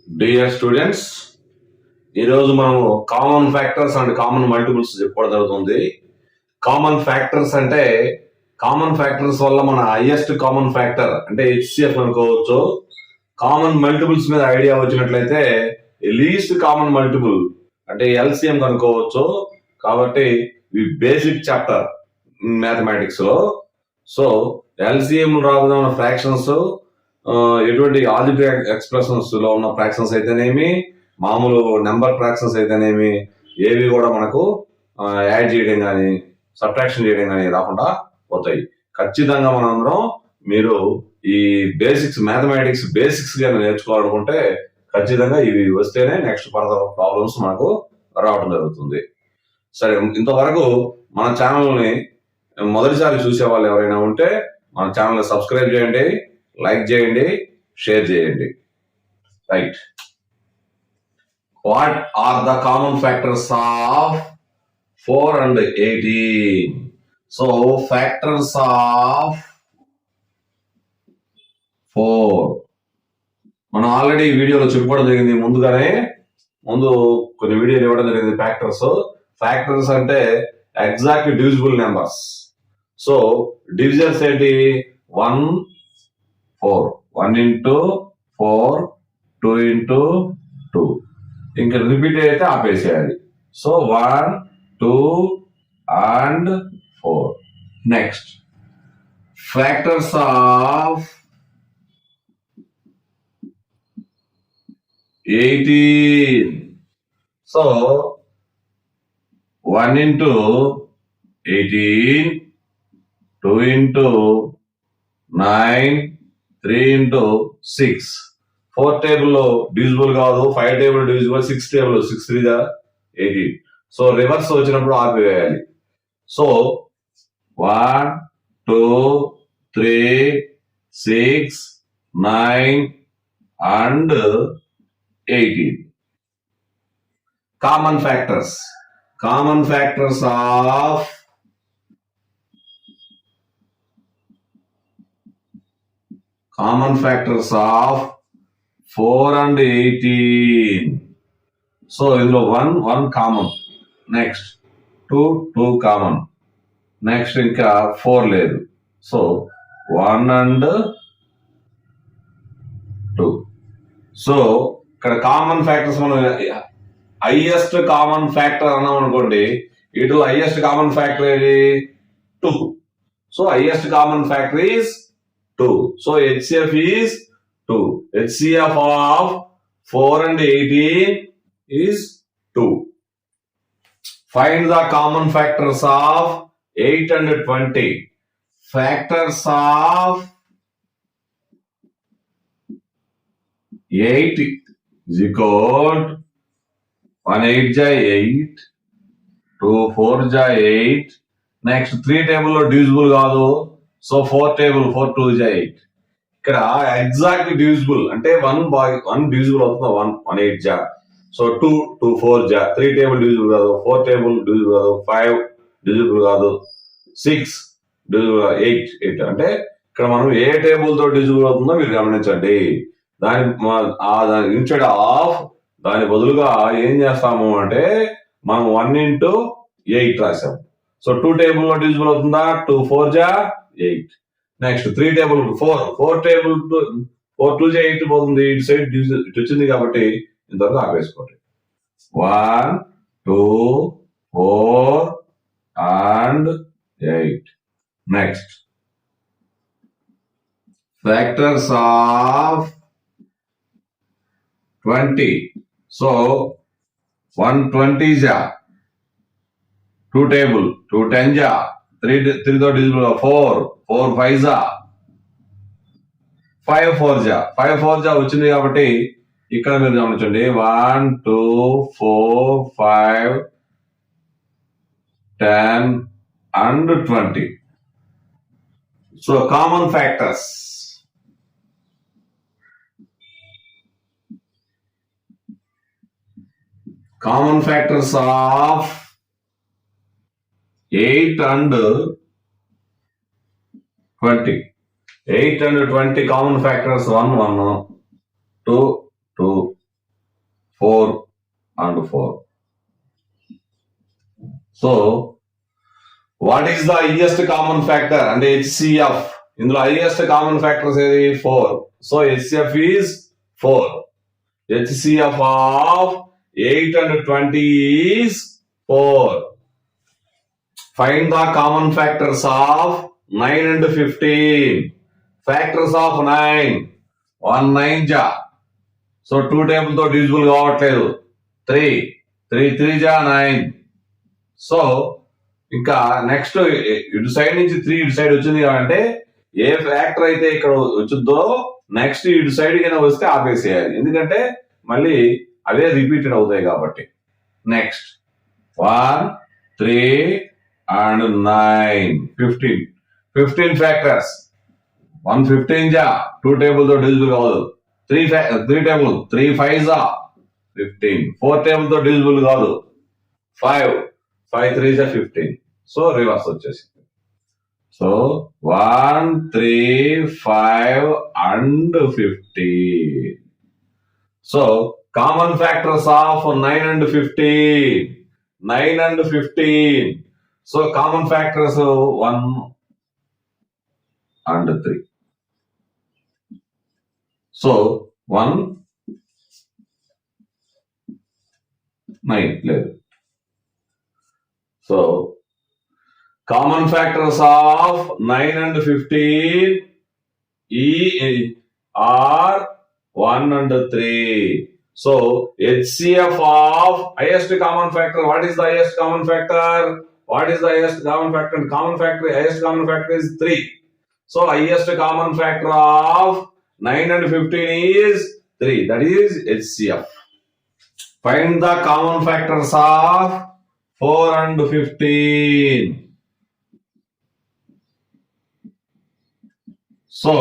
Dear students, ఈ రోజు మనము common factors and common multiples చెప్పుకోవడం జరుగుతుంది. కామన్ ఫ్యాక్టర్స్ అంటే కామన్ ఫ్యాక్టర్స్ వల్ల మన హైయెస్ట్ కామన్ ఫ్యాక్టర్ అంటే హెచ్సిఎఫ్ అనుకోవచ్చు. కామన్ మల్టిపుల్స్ మీద ఐడియా వచ్చినట్లయితే లీస్ట్ కామన్ మల్టిపుల్ అంటే ఎల్సిఎం కనుక్కోవచ్చు. కాబట్టి ఈ బేసిక్ చాప్టర్ మ్యాథమెటిక్స్ లో. సో ఎల్సిఎం రాబోతున్న ఫ్రాక్షన్స్, ఎటువంటి ఆల్జిబ్రాయిక్ ఎక్స్ప్రెషన్స్ లో ఉన్న ఫ్రాక్షన్స్ అయితేనేమి, మామూలు నెంబర్ ఫ్రాక్షన్స్ అయితేనేమి, ఏవి కూడా మనకు యాడ్ చేయడం కానీ సబ్ట్రాక్షన్ చేయడం కానీ రాకుండా పోతాయి. ఖచ్చితంగా మనందరం మీరు ఈ బేసిక్స్ మ్యాథమెటిక్స్ బేసిక్స్ గా నేర్చుకోవాలనుకుంటే ఖచ్చితంగా ఇవి వస్తేనే నెక్స్ట్ ఫర్దర్ ప్రాబ్లమ్స్ మనకు రావడం జరుగుతుంది. సరే, ఇంతవరకు మన ఛానల్ని మొదటిసారి చూసే వాళ్ళు ఎవరైనా ఉంటే మన ఛానల్ని సబ్స్క్రైబ్ చేయండి, లైక్ చేయండి, షేర్ చేయండి. Right. What are the common factors of 4 and 18? So factors of 4 మనం ఆల్రెడీ వీడియోలో చెప్పుకోవడం జరిగింది. ముందు కొన్ని వీడియోలు ఇవ్వడం జరిగింది. ఫ్యాక్టర్స్ అంటే exact divisible numbers. So divisions ఏంటి? 1 4, 1 into 4, 2 into 2. ఇంకా రిపీట్ అయితే ఆపేసేయాలి. So 1, 2 and 4. Next factors of 18. సో 1 into 18, 2 into 9, 3 into 6. 4 టేబుల్లో డివిజిబుల్ కాదు, 5 table divisible, 6 table, 6 3 18. So reverse వచ్చినప్పుడు ఆపివేయాలి. So 1, 2, 3, 6, 9 and 18. Common factors of 4 and 18. So ఇందులో 1 కామన్, నెక్స్ట్ 2 కామన్, నెక్స్ట్ ఇంకా 4 లేదు. So 1 and 2. సో ఇక్కడ కామన్ ఫ్యాక్టర్స్ మనం హైయెస్ట్ కామన్ ఫ్యాక్టర్ అన్నాం అనుకోండి, ఇటు హైయెస్ట్ కామన్ ఫ్యాక్టర్ ఏది? 2. So highest common factor is 2. So HCF is 2. HCF of 4 and 18 is 2. Find the common factors of 8 and 20. Factors of 8 is equal to 1 8 ja 8, 2 4 ja 8. Next 3 table లో divisible కాదు. So 4 table, 4 2 ja 8. ఇక్కడ exact divisible అంటే 1 divisible అవుతుంది. 1 8 జా. So 2 4 జా. 3 table divisible కాదు, 4 table divisible కాదు, 5 divisible కాదు, 6 డివిజిబుల్, 8 అంటే ఇక్కడ మనం ఏ టేబుల్ తో డివిజిబుల్ అవుతుందో మీరు గమనించండి. దాని ఇన్స్టెడ్ ఆఫ్ దాని బదులుగా ఏం చేస్తాము అంటే మనం 1 into 8 రాసాము. సో 2 టేబుల్ లో డివిజిబుల్ అవుతుందా? 2 4 జా 8. నెక్స్ట్ 3 టేబుల్ 4 టేబుల్ 4 2 జా 8 పోతుంది. ఇటు సైడ్ ఇటు వచ్చింది కాబట్టి ఇంతవరకు ఆపేసుకోండి. 1 2 4 and 8. Next factors of 20. So 120 జా 2 టేబుల్, 2 10 జా, 3 తో డివిజిబుల్, 4 5 జా, 5 4 జా, 5 4 జా వచ్చింది కాబట్టి ఇక్కడ మీరు గమనించండి. 1 2 4 5 10 and 20. So common factors of 8 and 20. 8 and 20 common factors 1 1, 2 2, 4. So what is the highest common factor? And HCF. In the highest common factor is 4. So HCF is 4. HCF of 8 and 20 is 4. Find the common factors of 9 and 15. Factors of 9. 1 9 ja. So 2 table తో divisible కావట్లేదు. 3 3 3 ja 9. So ఇంకా next ఇటు side నుంచి 3 ఇటు side వచ్చింది కాబట్టి ఏ factor అయితే ఇక్కడ వచ్చిందో నెక్స్ట్ ఇటు సైడ్ కింద వస్తే ఆపేసేయాలి, ఎందుకంటే మళ్ళీ అవే రిపీటెడ్ అవుతాయి కాబట్టి. Next 1 3 and 9 15 factors. 1 15 జా 2 టేబుల్ తో డివిజిబుల్ కాదు. 3 టేబుల్ 3 5 జా 15. 4 టేబుల్ తో డివిజిబుల్ కాదు. 5 3 జా 15. సో రివర్స్ వచ్చేసింది. So 1 3 5 and 15. So common factors of 9 and 15. 9 and 15. So common factors 1 and 3. So 1 9 లేదు. So common factors of 9 and 15 are 1 and 3. So HCF of highest common factor. What is the highest common factor? What is the highest common factor? Highest common factor is 3. So highest common factor of 9 and 15 is 3. That is HCF. Find the common factors of 4 and 15. So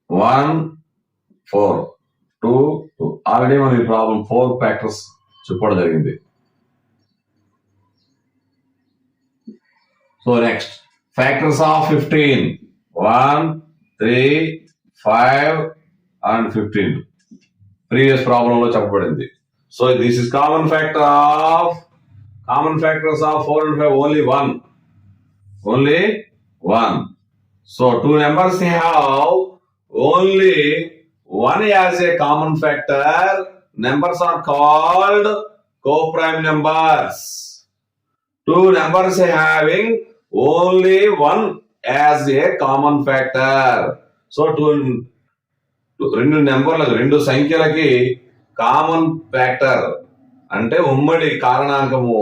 1 4 2 2. Already మన problem 4 factors చెప్పడం జరిగింది. So next, factors of 15. 1 3 5 and 15. Previous problem lo చెప్పబడింది. So this is common factors of 4 and 5 only 1. Only 1. So two numbers have only one as a common factor. Numbers are called co-prime numbers. Two numbers having only one as a common factor. So రెండు సంఖ్యలకి common factor అంటే ఉమ్మడి కారణాంకము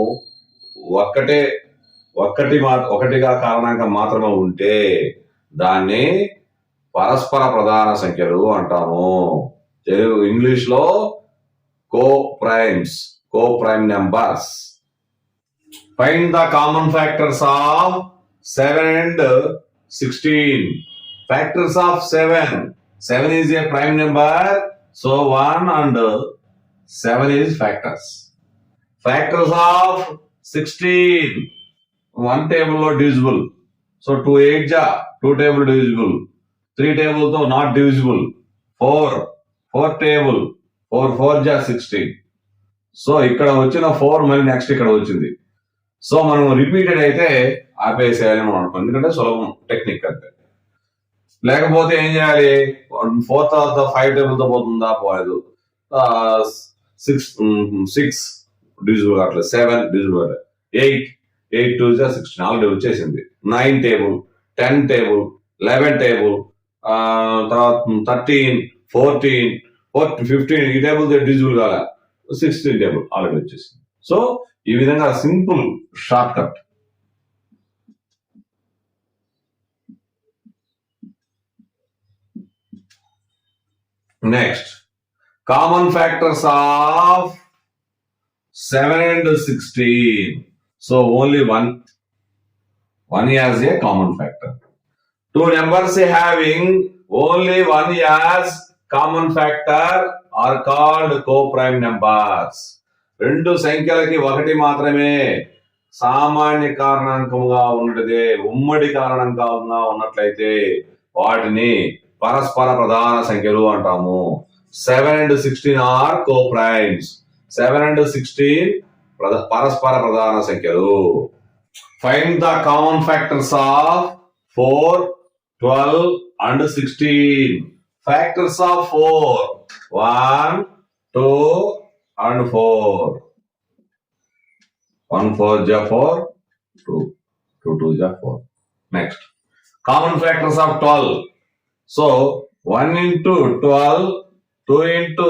ఒకటిగా కారణాంకం మాత్రమే ఉంటే దాన్ని పరస్పర ప్రధాన సంఖ్యలు అంటాము. ఇంగ్లీష్ లో co-prime numbers. Find the common factors of 7 and 16. Factors of 7. 7 is a prime number. So 1 and 7 is factors. Factors of 16. 1 table lo divisible. So 2 8 ja 2 table divisible. 3 table to not divisible. 4 table 4 ja 16. So ఇక్కడ వచ్చిన 4 మళ్ళీ next ఇక్కడ వచ్చింది. So మనం repeated అయితే ఆపేసేయాలి మనం అనుకో, ఎందుకంటే సులభం టెక్నిక్ అంటే. లేకపోతే ఏం చేయాలి, 4 తర్వాత 5 టేబుల్ తో పోతుందా, పోలేదు. 6 డివిజిబుల్ కావట్లేదు, 7 డివిజిబుల్ కావట్లేదు, 8 2 16 ఆల్రెడీ వచ్చేసింది. 9 టేబుల్ 10 టేబుల్ 11 టేబుల్ తర్వాత 13 14 15 ఈ టేబుల్ డివిజిబుల్ కాలే, 16 టేబుల్ ఆల్రెడీ వచ్చేసింది. సో ఈ విధంగా simple short cut. Next common factors of 7 and 16. So only one as a common factor. Two numbers having only one as common factor are called co-prime numbers. రెండు సంఖ్యలకి ఒకటి మాత్రమే సామాన్య కారణాంకముగా ఉన్నదే ఉమ్మడి కారణాంకంగా ఉన్నట్లయితే వాటిని పరస్పర ప్రధాన సంఖ్యలు అంటాము. 7 and 16 are co-primes. 7 and 16 పరస్పర ప్రధాన సంఖ్యలు. Find the common factors of 4, 12 and 16. Factors of 4, 1, 2 and 4. 1 4 ja 4, 2 2 ja 4. Next, common factors of 12. So 1 into 12, 2 into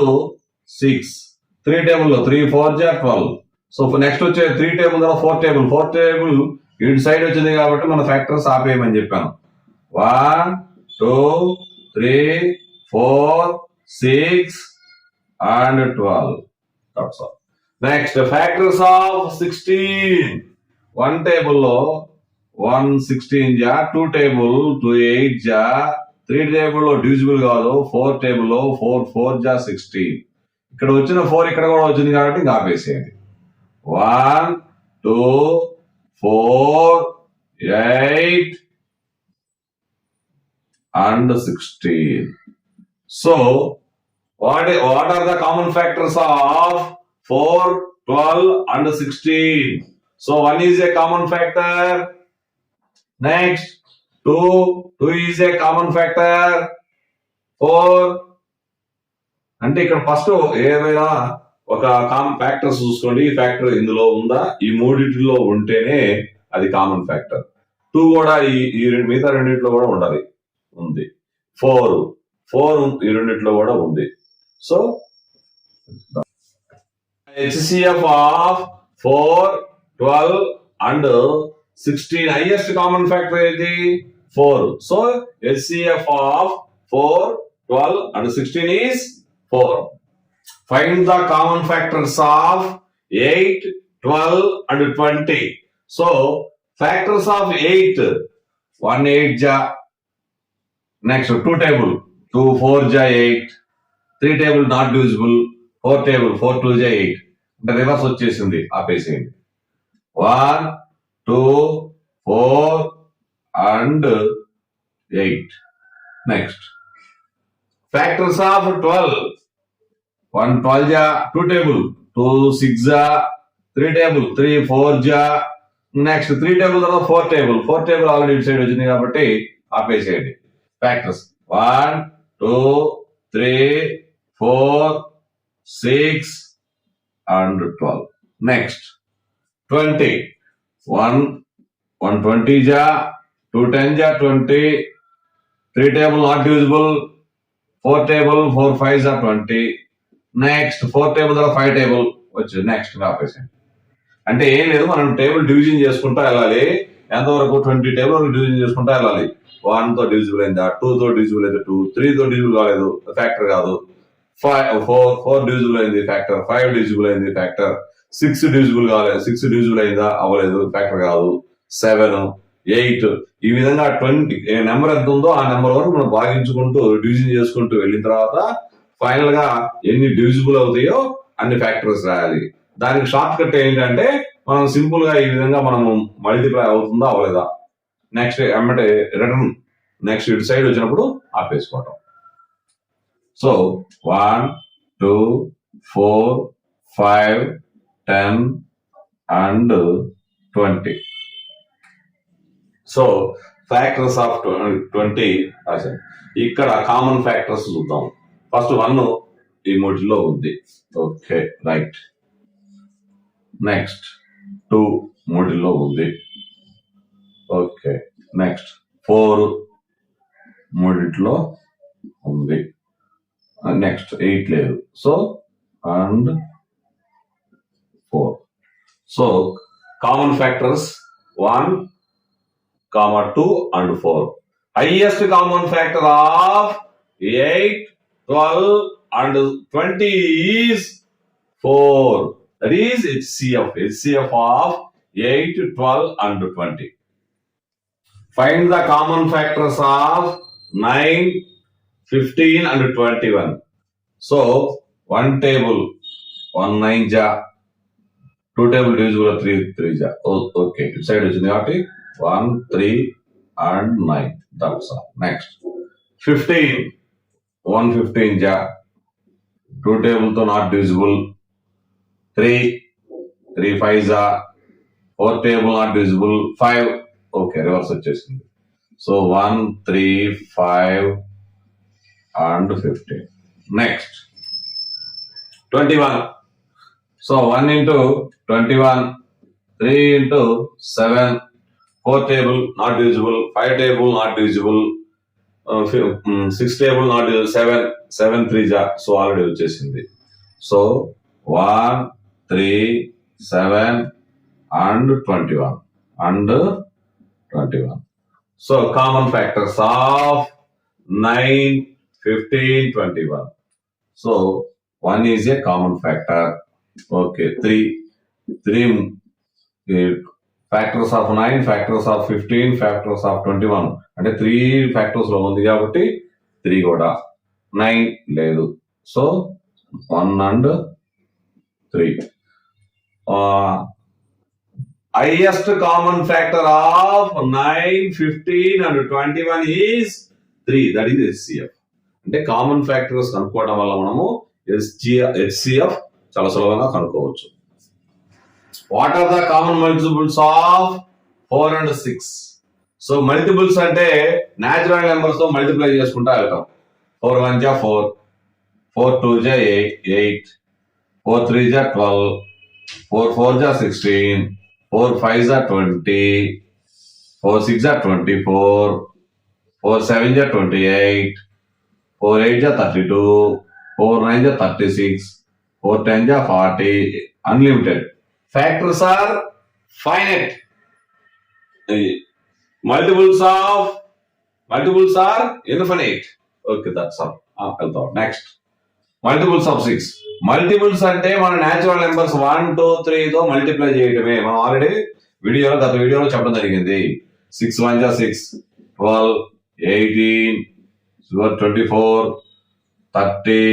6. 3 table 3 4 ja 12. So next వచ్చే 3 టేబుల్ తర్వాత 4 టేబుల్ ఇటు సైడ్ వచ్చింది కాబట్టి మన ఫ్యాక్టర్స్ ఆపేయమని చెప్పాను. 1 2 3 4 6 and 12. That's all. Next, factors of 16. 1 table లో 1 16 జా, 2 table 2 8 జా, 3 table లో డివిజిబుల్ కాదు, 4 table లో 4 4 జా 16. ఇక్కడ వచ్చిన 4 ఇక్కడ కూడా వచ్చింది కాబట్టి ఇంకా ఆపేసేయండి. 1 2 4 8 and 16. So what are the common factors of 4, 12 and 16? So 1 is a common factor. Next, 2 is a common factor. 4 అంటే ఇక్కడ ఫస్ట్ ఏమైనా ఒక ఫ్యాక్టర్స్ చూసుకోండి, ఈ ఫ్యాక్టర్ ఇందులో ఉందా, ఈ మూడిటిలో ఉంటేనే అది కామన్ ఫ్యాక్టర్. 2 కూడా ఈ మిగతా రెండింటిలో కూడా ఉండాలి, ఉంది. 4 ఈ రెండింటిలో కూడా ఉంది. So HCF of 4, 12 and 16, highest common factor ఏది? 4. So HCF of 4, 12 and 16 is 4. Find the common factors of 8, 12 and 20. So factors of 8, 1 8 ja. Next, 2 table 2 4 ja 8, 3 table not divisible, 4 table 4 2 ja 8. అంటే రివర్స్ వచ్చేసింది, ఆపేసేయండి. 1 2 4 and 8. Next, factors of 12. 1 12 ja, 2 table 2 6 ja, 3 table 3 4 ja. Next 3 table తర్వాత 4 table already ఇటు side వచ్చింది కాబట్టి ఆపేసేయండి. Factors 1 2 3 4 6 and 12. Next, 20. 1 20 ja, 2 10 ja 20, 3 table not divisible, 4 table 4 5 ja 20. Next, 4 table తర్వాత 5 table వచ్చి next ఆపేసేయండి. అంటే ఏం లేదు, మనం టేబుల్ డివిజన్ చేసుకుంటా వెళ్ళాలి. ఎంతవరకు? 20 టేబుల్ వరకు డివిజన్ చేసుకుంటా వెళ్ళాలి. 1 తో డివిజిబుల్ అయిందా, 2 తో డివిజిబుల్ అయితే 2, 3 తో డివిజిబుల్ కాలేదు, ఫ్యాక్టర్ కాదు. 4 డివిజిబుల్ అయింది, ఫ్యాక్టర్. 5 డివిజిబుల్ అయింది, ఫ్యాక్టర్. 6 డివిజిబుల్ కాలేదు, 6 డివిజిబుల్ అయిందా, అవ్వలేదు, ఫ్యాక్టర్ కాదు. 7 8 ఈ విధంగా 20 నెంబర్ ఎంత ఉందో ఆ నెంబర్ వరకు మనం భాగించుకుంటూ డివిజన్ చేసుకుంటూ వెళ్ళిన తర్వాత ఫైనల్ గా ఎన్ని డివిజిబుల్ అవుతాయో అన్ని ఫ్యాక్టర్స్ రాయాలి. దానికి షార్ట్ కట్ ఏంటంటే మనం సింపుల్ గా ఈ విధంగా మనము మల్టిప్లై అవుతుందా అవ్వలేదా, నెక్స్ట్ ఎమ్మటే రిటర్న్ నెక్స్ట్ ఇటు సైడ్ వచ్చినప్పుడు ఆపేసుకోవటం. So 1 2 4 5 10 and 20. So factors of 20 రాశాను. ఇక్కడ కామన్ ఫ్యాక్టర్స్ చూద్దాం. ఫస్ట్ 1 ఈ మూటిలో ఉంది, ఓకే రైట్. నెక్స్ట్ 2 మూటిలో ఉంది, ఓకే. నెక్స్ట్ 4 మూడిట్లో ఉంది, నెక్స్ట్ 8 లేదు. So and 4. So common factors 1, 2 and 4. Highest common factor of 8, 12 and 20 is 4. That is HCF of 8, 12 and 20. Find the common factors of 9, 15 and 21. So 1 table 1 9 ja, 2 table divisible 3 3 ja. Okay, ఇటు side వచ్చింది కాబట్టి 1 3 and 9. That's all. Next, 15 1 15 ja, 2 table తో not divisible, 3 5s 4 table not divisible 5. Okay reverse వచ్చేసింది. So 1 3 5 and 15. Next 21. So 1 into 21, 3 into 7, 4 table not divisible, 5 table not divisible, 6 table not divisible, 7 3 so already వచ్చేసింది. So 1 3 7 and 21. So common factors of 9 15 21. So 1 is a common factor. Okay, 3 factors of 9, factors of 15, factors of 21. అంటే 3 factors లో ఉంది కాబట్టి 3 కూడా 9 లేదు. So 1 and 3. Highest common factor of 9, 15 and 21 is 3. That is HCF. అంటే common factors కనుక్కోవడం వల్ల మనము HCF చాలా సులభంగా కనుక్కోవచ్చు. What are the common multiples of 4 and 6? So multiples అంటే న్యాచురల్ నెంబర్స్ తో మల్టిప్లై చేసుకుంటా వెళ్తాం. 4 1 4, 4 2 8, 4 3 12, 4 4 16, 4 5 20, 4 6 24, 4 7 28, 4 8 32, 4 9 36, 4 10 40. Unlimited. Factors are finite. Multiples are infinite. Okay, that's all. Next. Multiples of 6. Multiples అంటే మన న్యాచురల్ నెంబర్స్ 1 2 3 తో మల్టిప్లై చేయటమే. మనం ఆల్రెడీ గత వీడియోలో చెప్పడం జరిగింది. 6 1 6, 12, 18, 24, 30,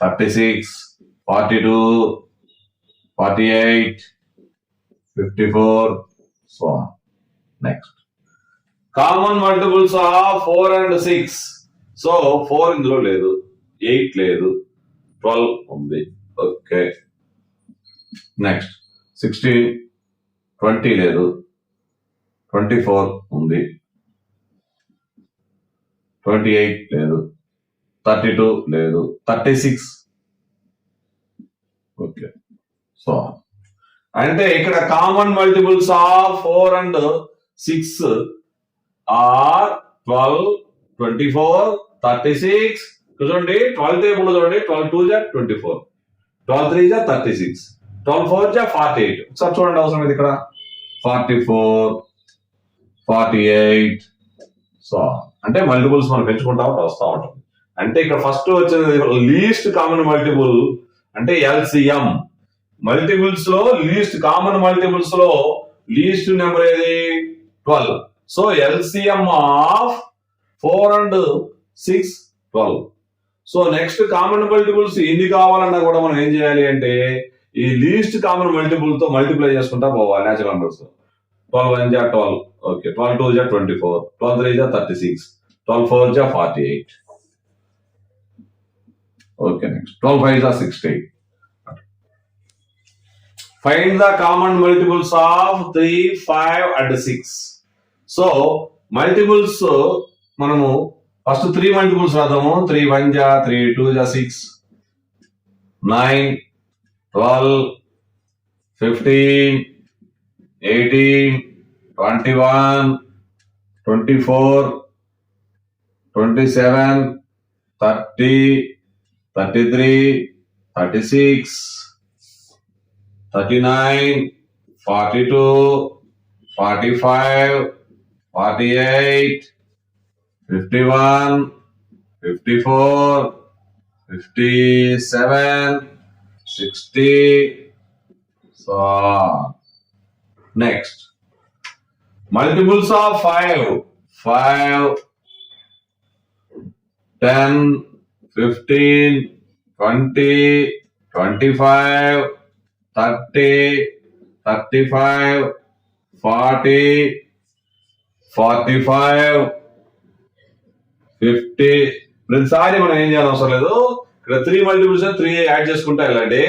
36, 42, 48, 54, so on. Next. Common multiples of 4 and 6. So 4 ఇందులో లేదు, 8 లేదు, 12 ఉంది. ఓకే. నెక్స్ట్ 16, 20 లేదు, 24 ఉంది, 28 లేదు, 32 లేదు, 36. ఓకే. సో అంటే ఇక్కడ common multiples of 4 and 6 are 12, 24, 36. చూడండి 12 టేబుల్ చూడండి. 12 2 24, 12 3 36, 12 4 48. ఒకసారి చూడండి అవసరం ఇది ఇక్కడ 44, 48. సో అంటే మల్టిపుల్స్ మనం పెంచుకుంటా వస్తూ ఉంటుంది. అంటే ఇక్కడ ఫస్ట్ వచ్చేది లీస్ట్ కామన్ మల్టిపుల్ అంటే LCM. మల్టిపుల్స్ లో లీస్ట్ కామన్ మల్టిపుల్స్ లో లీస్ట్ నెంబర్ ఏది 12. So LCM of 4 and 6 12. So next common multiples ఎన్ని కావాలన్నా కూడా మనం ఏం చేయాలి అంటే ఈ లీస్ట్ కామన్ మల్టిపుల్ తో మల్టిప్లై చేసుకుంటా పోవాలి natural numbers. 12 1 12. Okay. 12 2 24, 12 3 36, 12 4 48. Okay. Next 12 5 60. Find the common multiples of 3, 5 and 6. So multiples మనము first 3 multiples రాద్దాము. 3 1 3 2 6, 9, 12, 15, 18, 21, 24, 27, 30, 33, 36, 39, 42, 45, 48, 51, 54, 57, 60. So next, multiples of 5, 10, 15, 20, 25, 30, 35, 40, 45, 50. ప్రతిసారి మనం ఏం చేయాలి అవసరం లేదు. ఇక్కడ 3 మల్టిపుల్స్ 3 యాడ్ చేసుకుంటా వెళ్ళండి.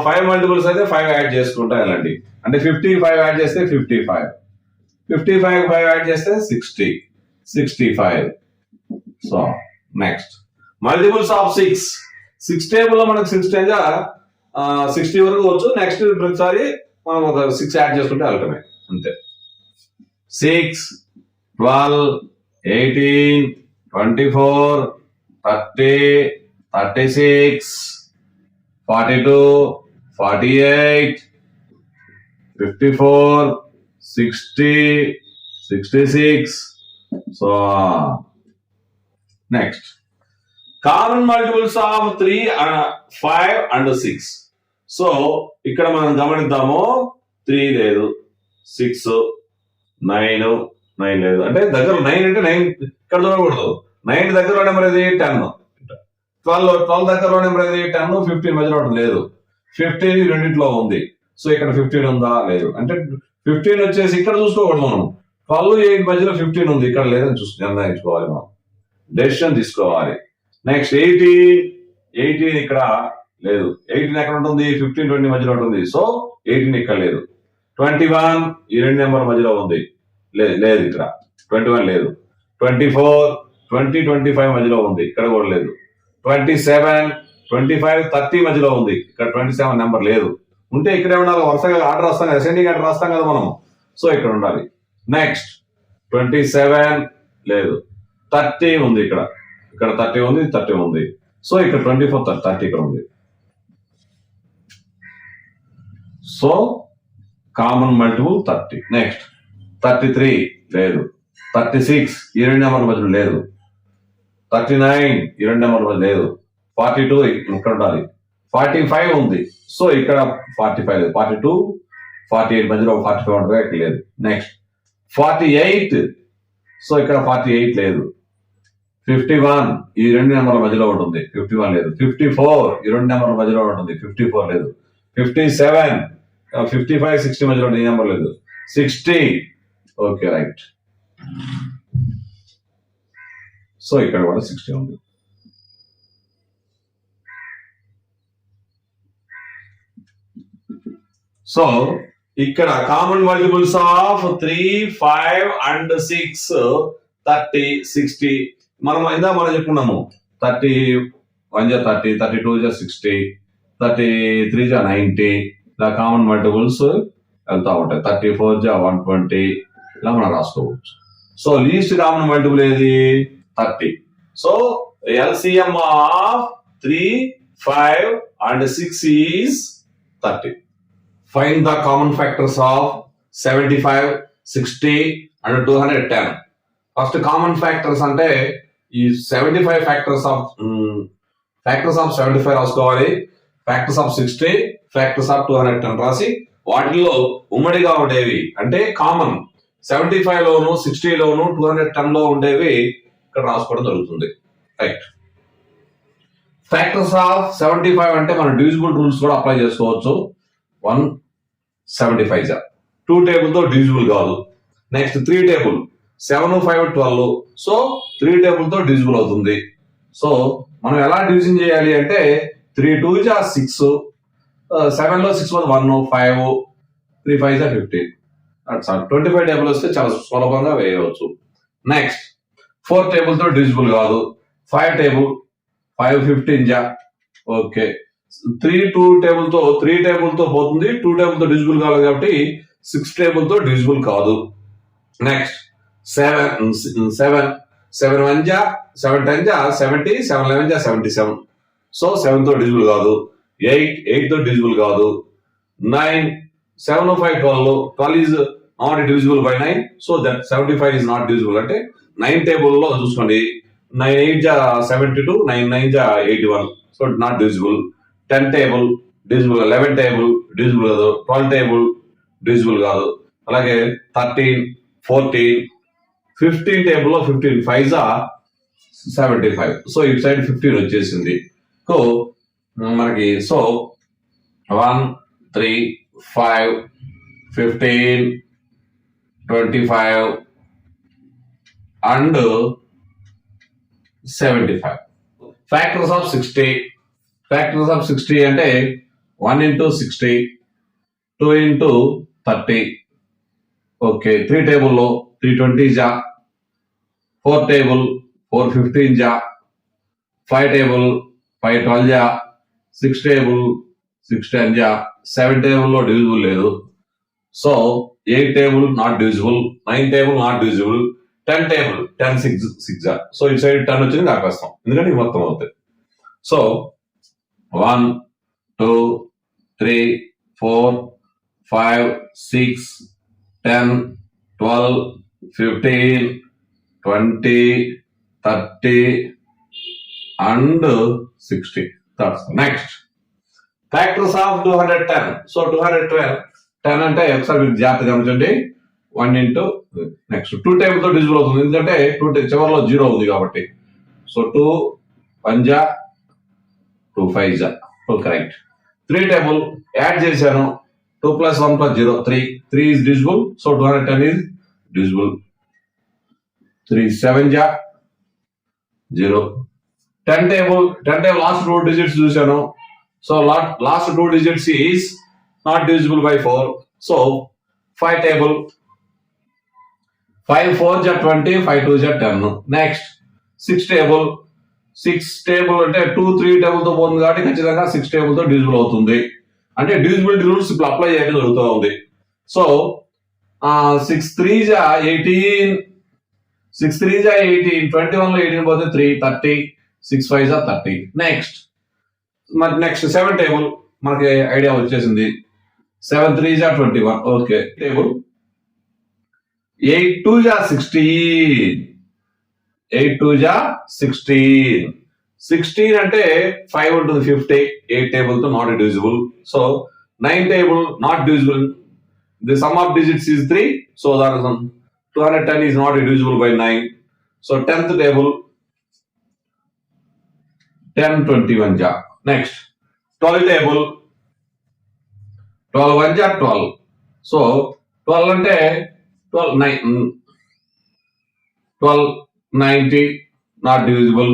5 మల్టిపుల్స్ అయితే 5 యాడ్ చేసుకుంటా వెళ్ళండి. అంటే 55 యాడ్ చేస్తే 55, 55 5 యాడ్ చేస్తే 60, 65. So next multiples of 6 table లో మనకు 6 టైమ్స్ 60 వరకు వచ్చు. నెక్స్ట్ ప్రతిసారి మనం ఒక 6 యాడ్ చేసుకుంటే వెళ్ళటమే అంతే. 6, 12, 18, 24, 30, 36, 42, 48, 54, 60, 66. So next, common multiples of 3, 5 and 6. So ఇక్కడ మనం గమనిద్దాము, 3 లేదు, 6, 9 లేదు. అంటే దగ్గర 9 అంటే 9 ఇక్కడ చూడకూడదు. 9 దగ్గర నెంబర్ ఏది 10, 12 దగ్గర నెంబర్ ఏది 10, 15 మధ్యలో లేదు. 15 రెండింటిలో ఉంది. సో ఇక్కడ 15 ఉందా లేదు. అంటే 15 వచ్చేసి ఇక్కడ చూసుకోకూడదు మనం. 12, 8 మధ్యలో 15 ఉంది, ఇక్కడ లేదని నిర్ణయించుకోవాలి మనం, డెసిషన్ తీసుకోవాలి. నెక్స్ట్ 18 ఇక్కడ లేదు. 18 ఎక్కడ ఉంటుంది? 15, 20 మధ్యలో ఉంటుంది. సో 18 ఇక్కడ లేదు. 21 ఈ రెండు నెంబర్ మధ్యలో ఉంది, లేదు ఇక్కడ 21 లేదు. 24, 20, 25 మధ్యలో ఉంది, ఇక్కడ కూడా లేదు. 27, 25, 30 మధ్యలో ఉంది, ఇక్కడ 27 నెంబర్ లేదు. ఉంటే ఇక్కడే ఉండాలి. వరుసగా ఆర్డర్ రాస్తాం కదా, అసెండింగ్ ఆర్డర్ రాస్తాం కదా మనం. సో ఇక్కడ ఉండాలి. నెక్స్ట్ 27 లేదు. 30 ఉంది, ఇక్కడ 30 ఉంది, 30 ఉంది. సో ఇక్కడ 24, 30 ఇక్కడ ఉంది. So common multiple 30. నెక్స్ట్ 33 లేదు. 36 ఈ రెండు నెంబర్ మధ్యలో లేదు. 39 ఈ రెండు నెంబర్ మధ్య లేదు. 42 ఇక్కడ ఉండాలి. 45 ఉంది. సో ఇక్కడ 45 లేదు. 42, 48 మధ్యలో 45 ఉంటుంది, ఇక్కడ లేదు. నెక్స్ట్ 48, సో ఇక్కడ 48 లేదు. 51 ఈ రెండు నెంబర్ల మధ్యలో ఉంటుంది, 51 లేదు. 54 ఈ రెండు నెంబర్ల మధ్యలో ఉంటుంది, 54 లేదు. 57, 55, 60 మధ్యలో ఈ నెంబర్ లేదు. 60, ఓకే రైట్. సో ఇక్కడ కూడా 60 ఉంది. సో ఇక్కడ కామన్ మల్టిపుల్స్ ఆఫ్ 3, 5 and 6, 30, 60. మనం చెప్పుకున్నాము. 31 30, 32 60, 33 90. ఇలా కామన్ మల్టిపుల్స్ వెళ్తా ఉంటాయి. 34 120 ఇలా మనం రాసుకోవచ్చు. సో లీస్ట్ కామన్ మల్టిపుల్ ఏది? 30. So LCM of 3, 5 and 6 is 30. Find the common factors of 75, 60 and 210. First common factors అంటే ఈ 75 ఫ్యాక్టర్స్ ఆఫ్ 75 రాసుకోవాలి. ఫ్యాక్టర్స్ ఆఫ్ 60, ఫ్యాక్టర్స్ ఆఫ్ 210 రాసి వాటిల్లో ఉమ్మడిగా ఉండేవి అంటే కామన్ 75 లోను, 60 లోను, 210 లో ఉండేవి ఇక్కడ రాసుకోవడం జరుగుతుంది. రైట్. ఫ్యాక్టర్స్ ఆఫ్ 75 అంటే మనం డివిజిబుల్ రూల్స్ కూడా అప్లై చేసుకోవచ్చు. 175 2 టేబుల్ తో డివిజిబుల్ కాదు. Next 3 table 7, 5, 12. సో 3 టేబుల్ తో డివిజిబుల్ అవుతుంది. సో మనం ఎలా డివిజన్ చేయాలి అంటే 3 2 6, 7 లో 6 1, 5, 3 5 15. 25 టేబుల్ వస్తే చాలా సులభంగా వేయవచ్చు. నెక్స్ట్ 4 టేబుల్ తో డివిజిబుల్ కాదు. 5 టేబుల్ 5 15 ఓకే. 3 టేబుల్ తో పోతుంది. 2 టేబుల్ తో డివిజిబుల్ కాదు కాబట్టి 6 టేబుల్ తో డివిజిబుల్ కాదు. నెక్స్ట్ 7 7 1 7 10 70, 7 11 77. సో 7 తో డివిజిబుల్ కాదు. 8 తో డివిజిబుల్ కాదు. 9 7 5 12 is not divisible by 9. So that 75 is not divisible. అంటే 9 టేబుల్ లో చూసుకోండి. 9 8 72, 9 9 81. So not divisible. 10 table divisible, 11 table divisible కాదు, 12 టేబుల్ డివిజిబుల్ కాదు. అలాగే 13, 14, 15 టేబుల్ లో 15 5 75. సో ఇటు సైడ్ 15 వచ్చేసింది. సో మనకి 1 3 5 15 25 and 75. ఫ్యాక్టర్స్ ఆఫ్ 60 అంటే 1 into 60, 2 into 30. Okay, 3 table లో 320 జా, 4 table 415 జా, 5 table 512 జా, 6 table 610 జా, 7 table లో డివిజిబుల్ లేదు. So 8 table not divisible, 9 table not divisible, 10 table 10 6 జా. సో ఈ సైడ్ 10 వచ్చింది ఆపేస్తాం ఎందుకంటే ఇది మొత్తం అవుతాయి. So 1 2 3 4 5 6 10 12 15 20 30 and 60. That's next. Factors of 210. So 212 10 అంటే ఒకసారి మీరు జాగ్రత్తగా గమనించండి. 1 into నెక్స్ట్ 2 టేబుల్ తో డివిజిబుల్ అవుతుంది ఎందుకంటే 2 చివరిలో 0 ఉంది కాబట్టి. సో 2 1 జా 2 5 జా. So correct. 3 టేబుల్ యాడ్ చేశాను. 2 plus 1 plus 0 3. 3 is divisible. So 210 is divisible. 3 7 జా 0. 10 table last 2 digits చూశాను. So last 2 digits is not divisible by 4. So 5 table 5 4 జా 20, 5 2 జా 10. నెక్స్ట్ 6 table అంటే 2 3 టేబుల్ తో పోతుంది కాబట్టి ఖచ్చితంగా 6 టేబుల్ తో డివిజిబుల్ అవుతుంది. అంటే డివిజిబిలిటీ రూల్స్ ఇప్పుడు అప్లై చేయడం జరుగుతూ ఉంది. సో 6 3 జా 18, 6 3 జా 18, 21 లో 18 పోతే 3 30, 6 5 జా 30. నెక్స్ట్ 7 టేబుల్ మనకి ఐడియా వచ్చేసింది. 7 3 జా 21. ఓకే టేబుల్ 8 2 జా 16, 8 2 జా 16. 16 అంటే 5 ఉంటుంది 50. 8 టేబుల్ తో not divisible. So 9 table not divisible. The some of digits is 3. So that is 210 is not divisible by 9. So 10th table 10 21 జా. నెక్స్ట్ 12 టేబుల్ 12 1 జా 12. సో 12 అంటే 12 90 not divisible.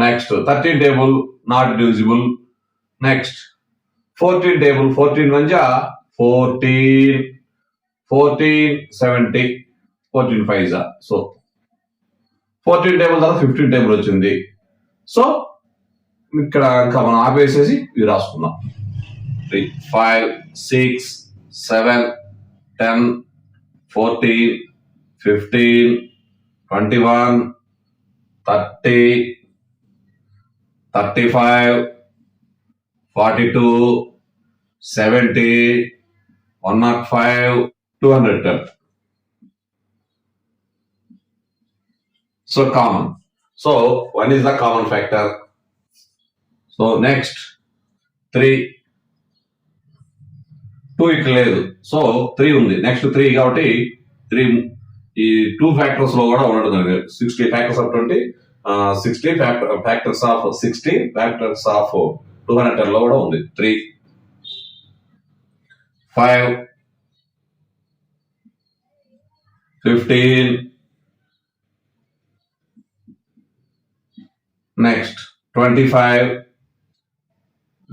Next 13 table not divisible. Next 14 table 14 1 జా 14, 14 70, 14 5 జా. So 14 table తర్వాత 15 table వచ్చింది. So ఇక్కడ ఇంకా మనం ఆపేసేసి ఇవి రాసుకుందాం. 3 5 6 7 10 14 15 21 30 35 42 70 105 210. So common. So 1 is the common factor. So next 3 2 ఇక్కడ లేదు. సో 3 ఉంది. నెక్స్ట్ 3 కాబట్టి 3 ఈ 2 ఫ్యాక్టర్స్ లో కూడా ఉండడం 60 factors of 20, 60 factors of 60 factors of 210 లో కూడా ఉంది. 3 5 15 నెక్స్ట్ 25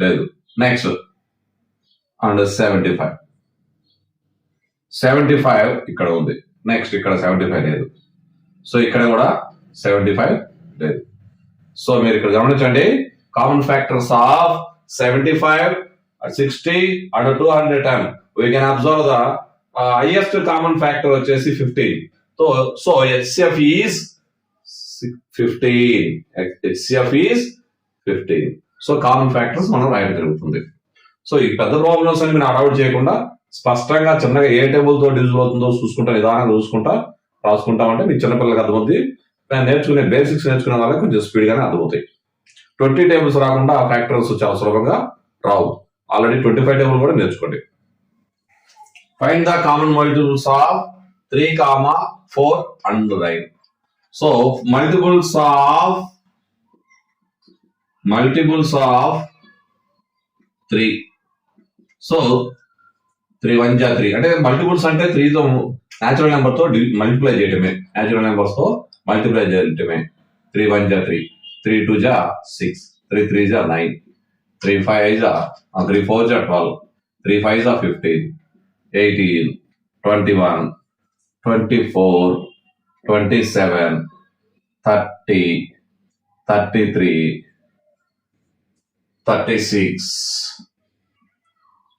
లేదు. నెక్స్ట్ అండ్ 75 ఇక్కడ ఉంది. నెక్స్ట్ ఇక్కడ 75 లేదు. సో ఇక్కడ కూడా 75 లేదు. సో మీరు ఇక్కడ గమనించండి. Common factors of 75, 60 and 210. We can observe the highest common factor వచ్చేసి 15. So HCF is 15. HCF is 15. So common factors మనం రాయడం జరుగుతుంది. సో ఈ పెద్ద ప్రాబ్లమ్స్ అని మీరు అడౌట్ చేయకుండా స్పష్టంగా చిన్నగా ఏ టేబుల్ తో డివిజిబుల్ అవుతుందో చూసుకుంటా నిదానంగా చూసుకుంటా రాసుకుంటామంటే మీ చిన్నపిల్లలకి అర్థమవుతుంది. నేర్చుకునే బేసిక్స్ నేర్చుకునే వాళ్ళకి కొంచెం స్పీడ్ గానే అర్థమవుతాయి. 20 టేబుల్స్ రాకుండా ఆ ఫ్యాక్టర్స్ చాలా సులభంగా రావు. ఆల్రెడీ 25 టేబుల్ కూడా నేర్చుకోండి. Find the common multiples of 3, 4 and 9. So multiples of 3. So 3 1 జా 3 అంటే మల్టిపుల్స్ అంటే 3 తో న్యాచురల్ నెంబర్ తో మల్టిప్లై చేయటమే. 3 1 జా 3, 3 2 జా 6, 3 3 జా 9, 3 5 3 4 12, 3 5 15, 18, 21, 24, 27, 30, 33, 36,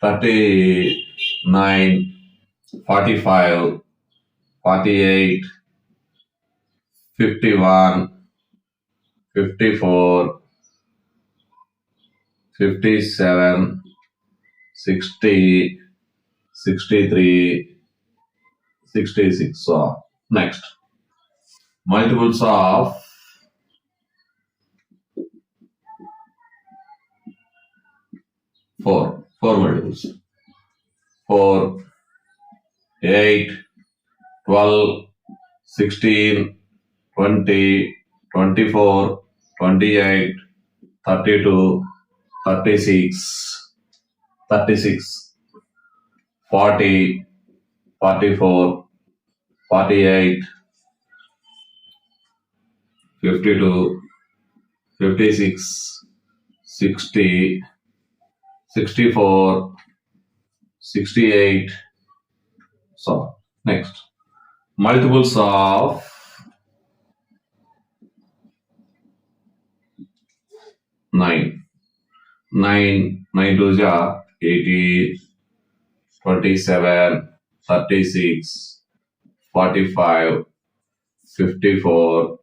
39, 45, 48, 51, 54, 57, 60, 63, 66. So next, multiples of 4 multiples. 4, 8, 12, 16, 20, 24, 28, 32, 36, 40, 44, 48, 52, 56, 60, 64, 68. So next, multiples of 9. 9 2s 18, 27, 36, 45, 54,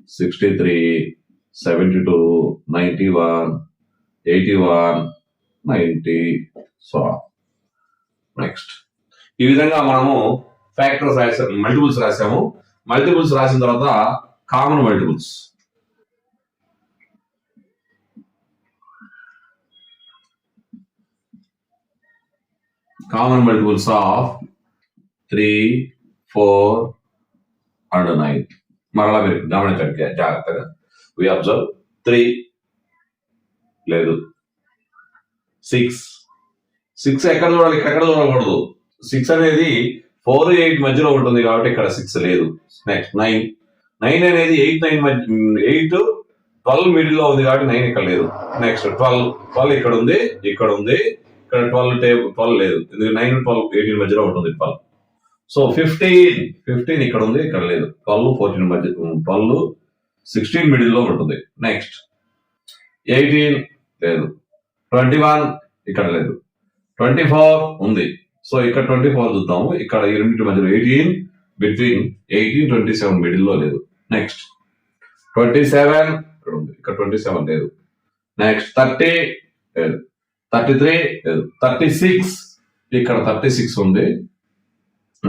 63, 72, 91, 81, 90. So next, ఈ విధంగా మనము ఫ్యాక్టర్స్ రాసాము, మల్టిపుల్స్ రాసాము. మల్టిపుల్స్ రాసిన తర్వాత common multiples. Common multiples of 3, 4 and 9. మరలా మీరు గమనించండి జాగ్రత్తగా. వి అబ్జర్వ్ 3 లేదు, 6 ఎక్కడ చూడాలి, ఇక్కడ చూడకూడదు. 6 అనేది 4, 8 మధ్యలో ఉంటుంది కాబట్టి ఇక్కడ 6 లేదు. నెక్స్ట్ 9 అనేది 8, 12 మిడిల్ లో ఉంది కాబట్టి 9 ఇక్కడ లేదు. నెక్స్ట్ 12 ఇక్కడ ఉంది, ఇక్కడ 12 లేదు, ఎందుకంటే 9, 12, 18 మధ్యలో ఉంటుంది 12. సో 15 ఇక్కడ ఉంది, ఇక్కడ లేదు. 12, 14 మధ్య, 12, 16 మిడిల్ లో ఉంటుంది. నెక్స్ట్ 18 లేదు, 21 ఇక్కడ లేదు, 24 ఉంది. సో ఇక్కడ 24 చూద్దాము, ఇక్కడ ఈ రెండింటి మధ్యలో 18, బిట్వీన్ 18, 27 మిడిల్ లో లేదు. నెక్స్ట్ 27 ఇక్కడ ఉంది, ఇక్కడ 27 లేదు. నెక్స్ట్ 30 లేదు, 33 లేదు, 36 ఇక్కడ 36 ఉంది.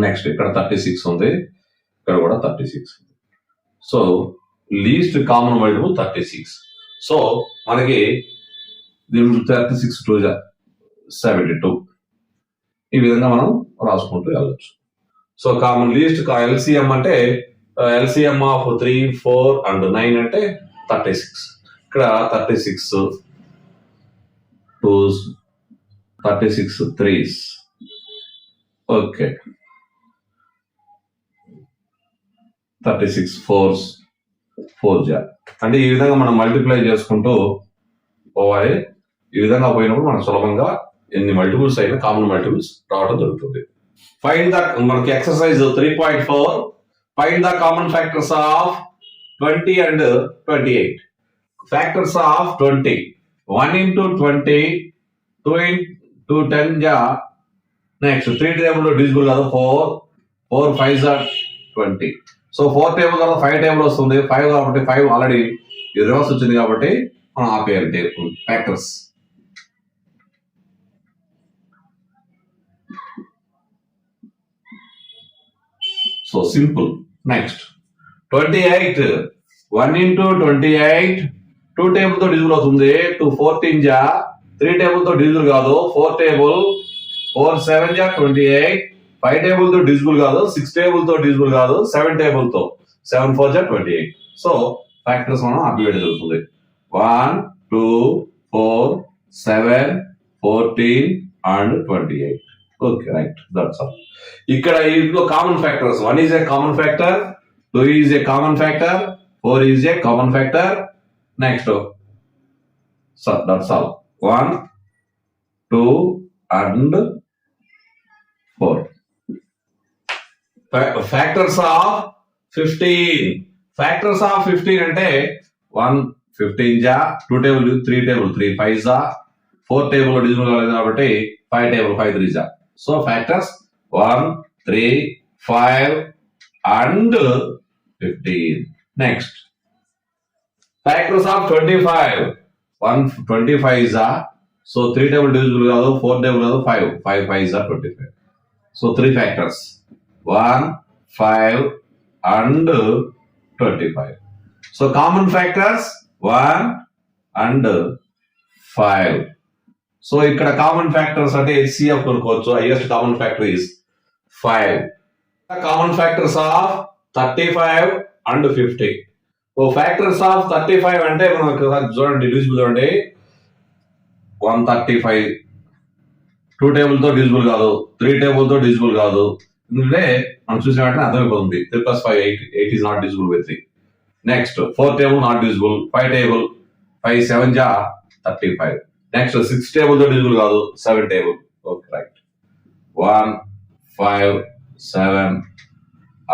నెక్స్ట్ ఇక్కడ 36 ఉంది, ఇక్కడ కూడా 36. So least common multiple 36. So మనకి 36 2 72. ఈ విధంగా మనం రాసుకుంటూ వెళ్ళచ్చు. సో కామన్ లీస్ట్ ఎల్సిఎం అంటే ఎల్సిఎం ఆఫ్ 3, 4 and 9 అంటే 36. ఇక్కడ 36 2s, 36 3s. ఓకే, 36 4s, 4 అంటే ఈ విధంగా మనం మల్టిప్లై చేసుకుంటూ పోవాలి. ఈ విధంగా పోయినప్పుడు మనకు సులభంగా ఎన్ని మల్టిపుల్స్ అయినా కామన్ మల్టిపుల్స్ రావడం జరుగుతుంది. ఫైండ్ ద, మనకి exercise 3.4, find the common factors of 20 and 28. Factors of 20, 1 into 20, 2 into 10 next 3 table divisible కాదు, 4 5s 20. సో 4 టేబుల్ తర్వాత 5 టేబుల్ వస్తుంది, 5 కాబట్టి 5 ఆల్రెడీ రివర్స్ వచ్చింది కాబట్టి మనం ఆపేయాలి factors. So simple. Next 28, 1 into 28, 2 table తో డివిజిబుల్ అవుతుంది, 2 14 3 టేబుల్ తో డివిజిబుల్ కాదు, 4 టేబుల్, 4 7 28, 5 టేబుల్ తో డివిజిబుల్ కాదు, 6 టేబుల్ తో డివిజిబుల్ కాదు, 7 టేబుల్ తో, 7 4 28. సో ఫ్యాక్టర్స్ మనం అప్డేట్ జరుగుతుంది. 1 2 4 7 14 and 28. Okay, right, that's all. ఇక్కడ ఇంట్లో common factors 1 is a common factor, 2 is a common factor, 4 is a common factor. Next, so that's all. 1, 2 and 4. Factors of 15. Factors of 15 అంటే 1 15 జా 2 table 3 table 3 5 జా 4 table division కాలేదు కాబట్టి 5 table 5 3 జా. So factors 1 3 5 and 15. Next, factors of 25. 1 25 is a, so 3 table divisible కాదు 4 table కాదు 5 5 5 is a 25. So 3 factors 1 5 and 25. So common factors 1 and 5. So ఇక్కడ common factors అంటే HCF కొనుక్కోవచ్చు. Highest common factor is 5. Common factors of 35 and 50. So factors of 35 అంటే మనకు చూడండి divisible చూడండి 135 2 table తో డివిజిబుల్ కాదు 3 టేబుల్ తో డివిజిబుల్ కాదు. ఎందుకంటే మనం చూసిన వెంటనే అర్థమైపోతుంది 3 + 5 8 8 is not divisible by 3. Next 4 table not divisible 5 table 5 7 జా 35. నెక్స్ట్ 6 టేబుల్ తో డివిజిబుల్ కాదు 7 table. Okay right 1 5 7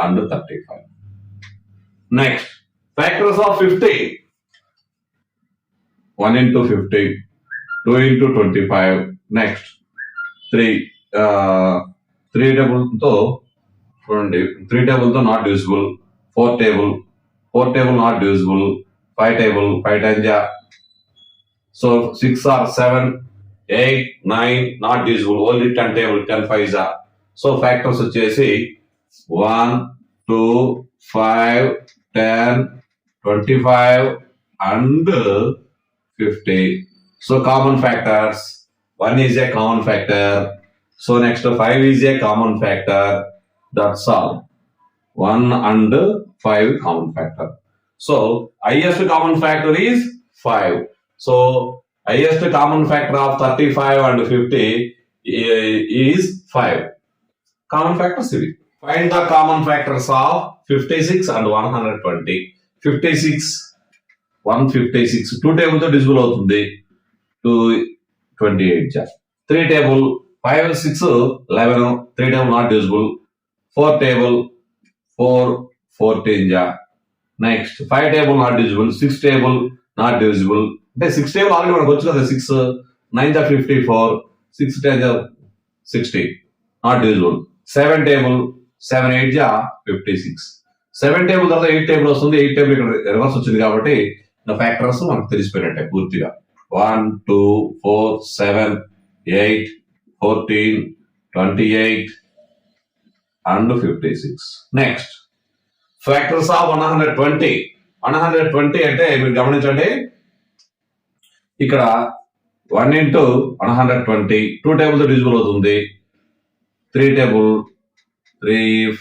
and 35. Next, factors of 50. 1 into 50, 2 into 25. Next, 3 table to 3 table to not divisible. 4 table not divisible. 5 table 5 times ja. So 6 or 7, 8, 9 not divisible. Only 10 table 10 5 ja. So factors వచ్చేసి 1 2 5 10 25 and 50. So common factors 1 is a common factor. So next 5 is a common factor. That's all. 1 and 5 common factor. So highest common factor is 5. So highest common factor of 35 and 50 is 5. Common factors ఇవి. Find the common factors of 56 and 120. 56 156 2 table తో divisible అవుతుంది 228 జా 3 table 5 6 11 3 table not divisible 4 table 4 14 జా next 5 table not divisible 6 table not divisible అంటే 6 table already మనకు వచ్చు కదా 6 9 జా 54 6 10 జా 60 నాట్ డివిజిబుల్ 7 టేబుల్ 7 8 జా 56 7 టేబుల్ తర్వాత 8 టేబుల్ వస్తుంది 8 టేబుల్ ఇక్కడ రివర్స్ వచ్చింది కాబట్టి ఫ్యాక్టర్స్ మనకు తెలిసిపోయినట్టే పూర్తిగా 1 2 4 7 8 14 28 and 56. నెక్స్ట్ ఫ్యాక్టర్స్ ఆఫ్ 120 అంటే మీరు గమనించండి ఇక్కడ 1 into 120 2 టేబుల్ తో డివిజిబుల్ అవుతుంది 3 టేబుల్ 3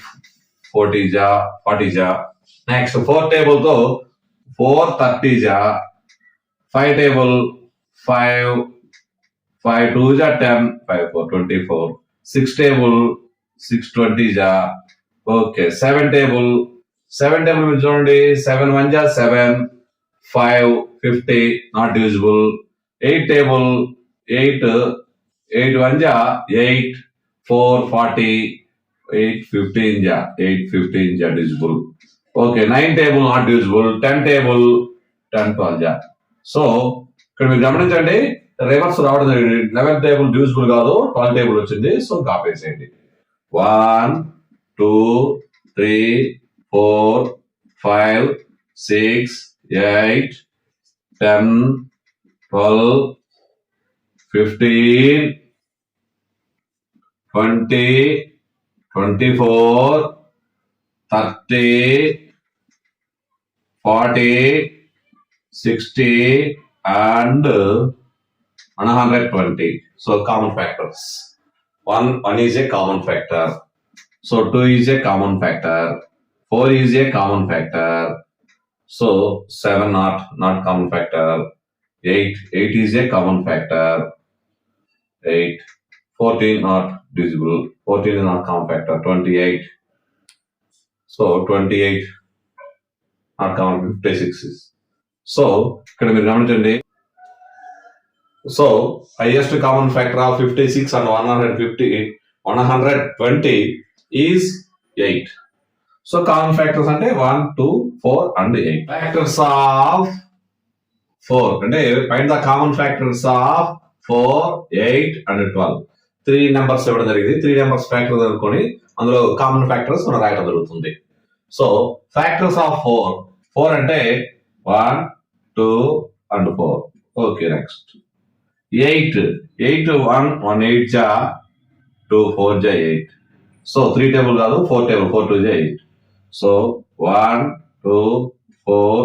40 జా 40 జా నెక్స్ట్ 4 టేబుల్ తో 4 30 జా 5 టేబుల్ 5 5 2 జా 10 5 4 24 6 టేబుల్ 6 20 జా ఓకే 7 టేబుల్ మీరు చూడండి 7 1 జా 7 5 50 నాట్ డివిజిబుల్ 8 టేబుల్ 8 1 జా 8 4 40 8 15 జా 8 15 జా divisible. Okay, 9 table not divisible, 10 table 10 12 జా. సో ఇక్కడ మీరు గమనించండి రివర్స్ రావడం 11 టేబుల్ divisible కాదు 12 టేబుల్ వచ్చింది. So కాపేసేయండి 1 2 3 4 5 6 8 10 12 15 20 24 30 40 60 and 120. So common factors. One is a common factor. So 2 is a common factor. 4 is a common factor. So 7 not common factor. 8 is a common factor. 8 14 not divisible. 14 is not common factor. 28. So 28 not common 56 is. So ఇక్కడ మీరు గమనించండి So highest common factor of 56 and 120 is 8. So common factors అంటే 1, 2, 4 and 8. Factors of 4 అంటే find the common factors of 4, 8 and 12. 3 numbers ఇవ్వడం జరిగింది. 3 numbers factor అనుకొని అందులో common factors మనం రాయడం జరుగుతుంది. సో ఫ్యాక్టర్స్ ఆఫ్ 4 అంటే 1, 2 and 4. ఓకే, నెక్స్ట్ 8 1 8 జా 2 4 జా 8. సో 3 టేబుల్ కాదు, 4 టేబుల్, 4 2 జా 8. So 1 2 4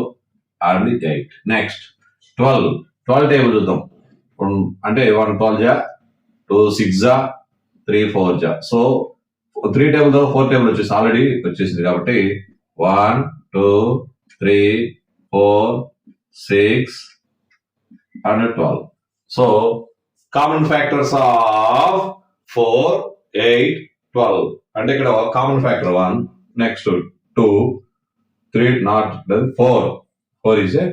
and 8. నెక్స్ట్ 12 టేబుల్ చూద్దాం. అంటే 1 12 జా 2 6 జా 3 4 జా. సో 3 టేబుల్ 4 టేబుల్ వచ్చేసి ఆల్రెడీ వచ్చేసింది కాబట్టి 1 2 3 4 6 and 12. So common factors of 4, 8, 12. అంటే ఇక్కడ common factor 1, next 2, 3 not 4 is a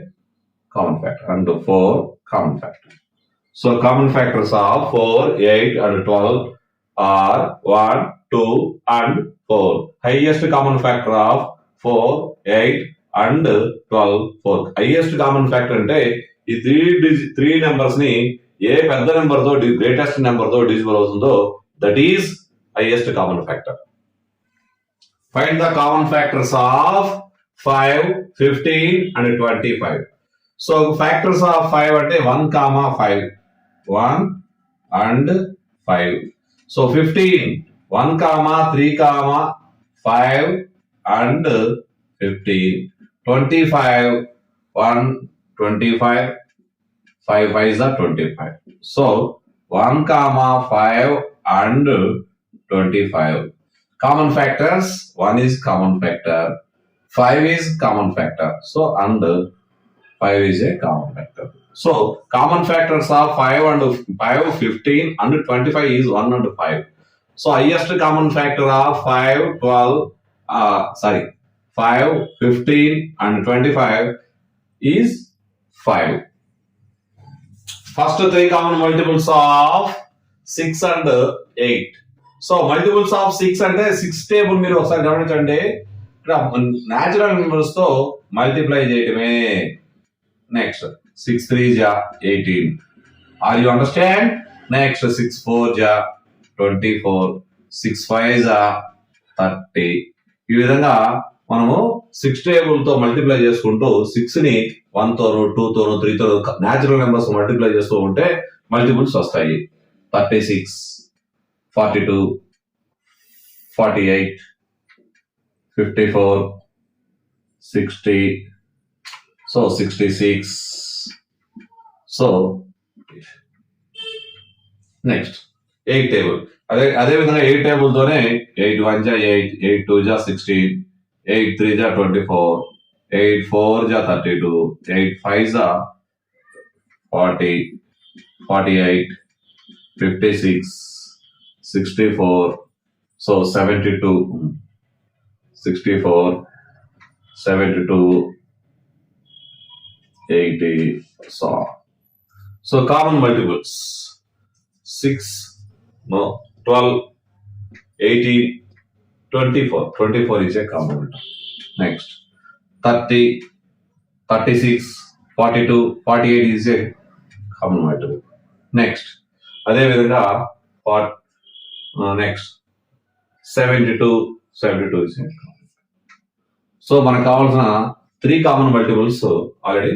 common factor and 4 common factor. So common factors of 4, 8 and 12 are 1, 2 and 4. Highest common factor of 4, 8 and 12 4. Highest common factor అంటే ఈ 3 numbers ని ఏ పెద్ద number తో greatest number తో divisible అవుతుందో that is highest common factor. Find the common factors of 5, 15 and 25. So factors of 5 అంటే 1, 5 1 and 5. So 15 1, 3, 5 and 15. 25 1 25 5 5 are 25. So 1, 5 and 25. Common factors, 1 is common factor, 5 is common factor. So and 5 is a common factor. So common factors are 5 and 5, 15 and 25 is 1 and 5. So highest common factor of 5, 15 and 25 is 5. First 3 common multiples of 6 and 8. So multiples of 6 అంటే 6 table మీరు ఒకసారి గమనించండి. ఇక్కడ natural numbers తో multiply చేయటమే. Next 6 3 జా 18. Are you understand? Next 6 4 జా 24, 6 5 జా 30. ఈ విధంగా మనము 6 టేబుల్ తో మల్టిప్లై చేసుకుంటూ 6 ని 1 తోనో 2 తోనో 3 తోనో న్యాచురల్ నెంబర్స్ మల్టిప్లై చేస్తూ ఉంటే మల్టిపుల్స్ వస్తాయి. 36, 42, 48, 54, 60, so 66. So next 8 table. అదే విధంగా 8 టేబుల్ తోనే 8 1 జా 8, 8 2 జా 16, 8 3 జా 24, 8 4 జా 32, 8 5 జా 40, 48, 56, 64, so 72, 64, 72, 80, so common multiples 6, 12, 18, 24 is a common multiple. Next 30, 36, 42, 48 is a common multiple. Next అదే విధంగా next 72 is a common. So మనకు కావాల్సిన 3 కామన్ మల్టిపుల్స్ ఆల్రెడీ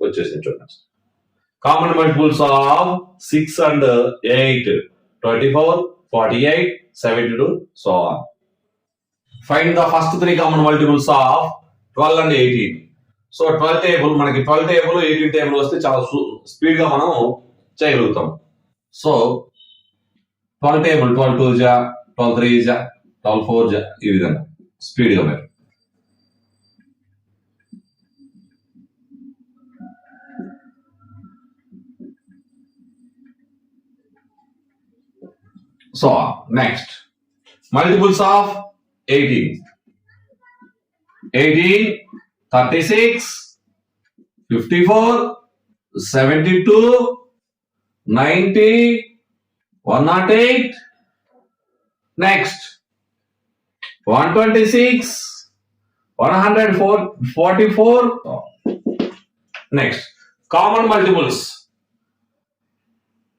వచ్చేసి చూడండి. Common multiples of 6 and 8, 24, 48, 72, so on. Find the first 3 common multiples of 12 and 18. So 12 table మనకి 12 table 18 table వస్తే చాలా speed గా మనం చేయగలుగుతాం. సో 12 టేబుల్ 12 2 జా 12 3 జా 12 4 జా ఈ విధంగా స్పీడ్ గా మీరు so on. Next multiples of 18, 36, 54, 72, 90, 108. Next, 126, 144. Next, common multiples.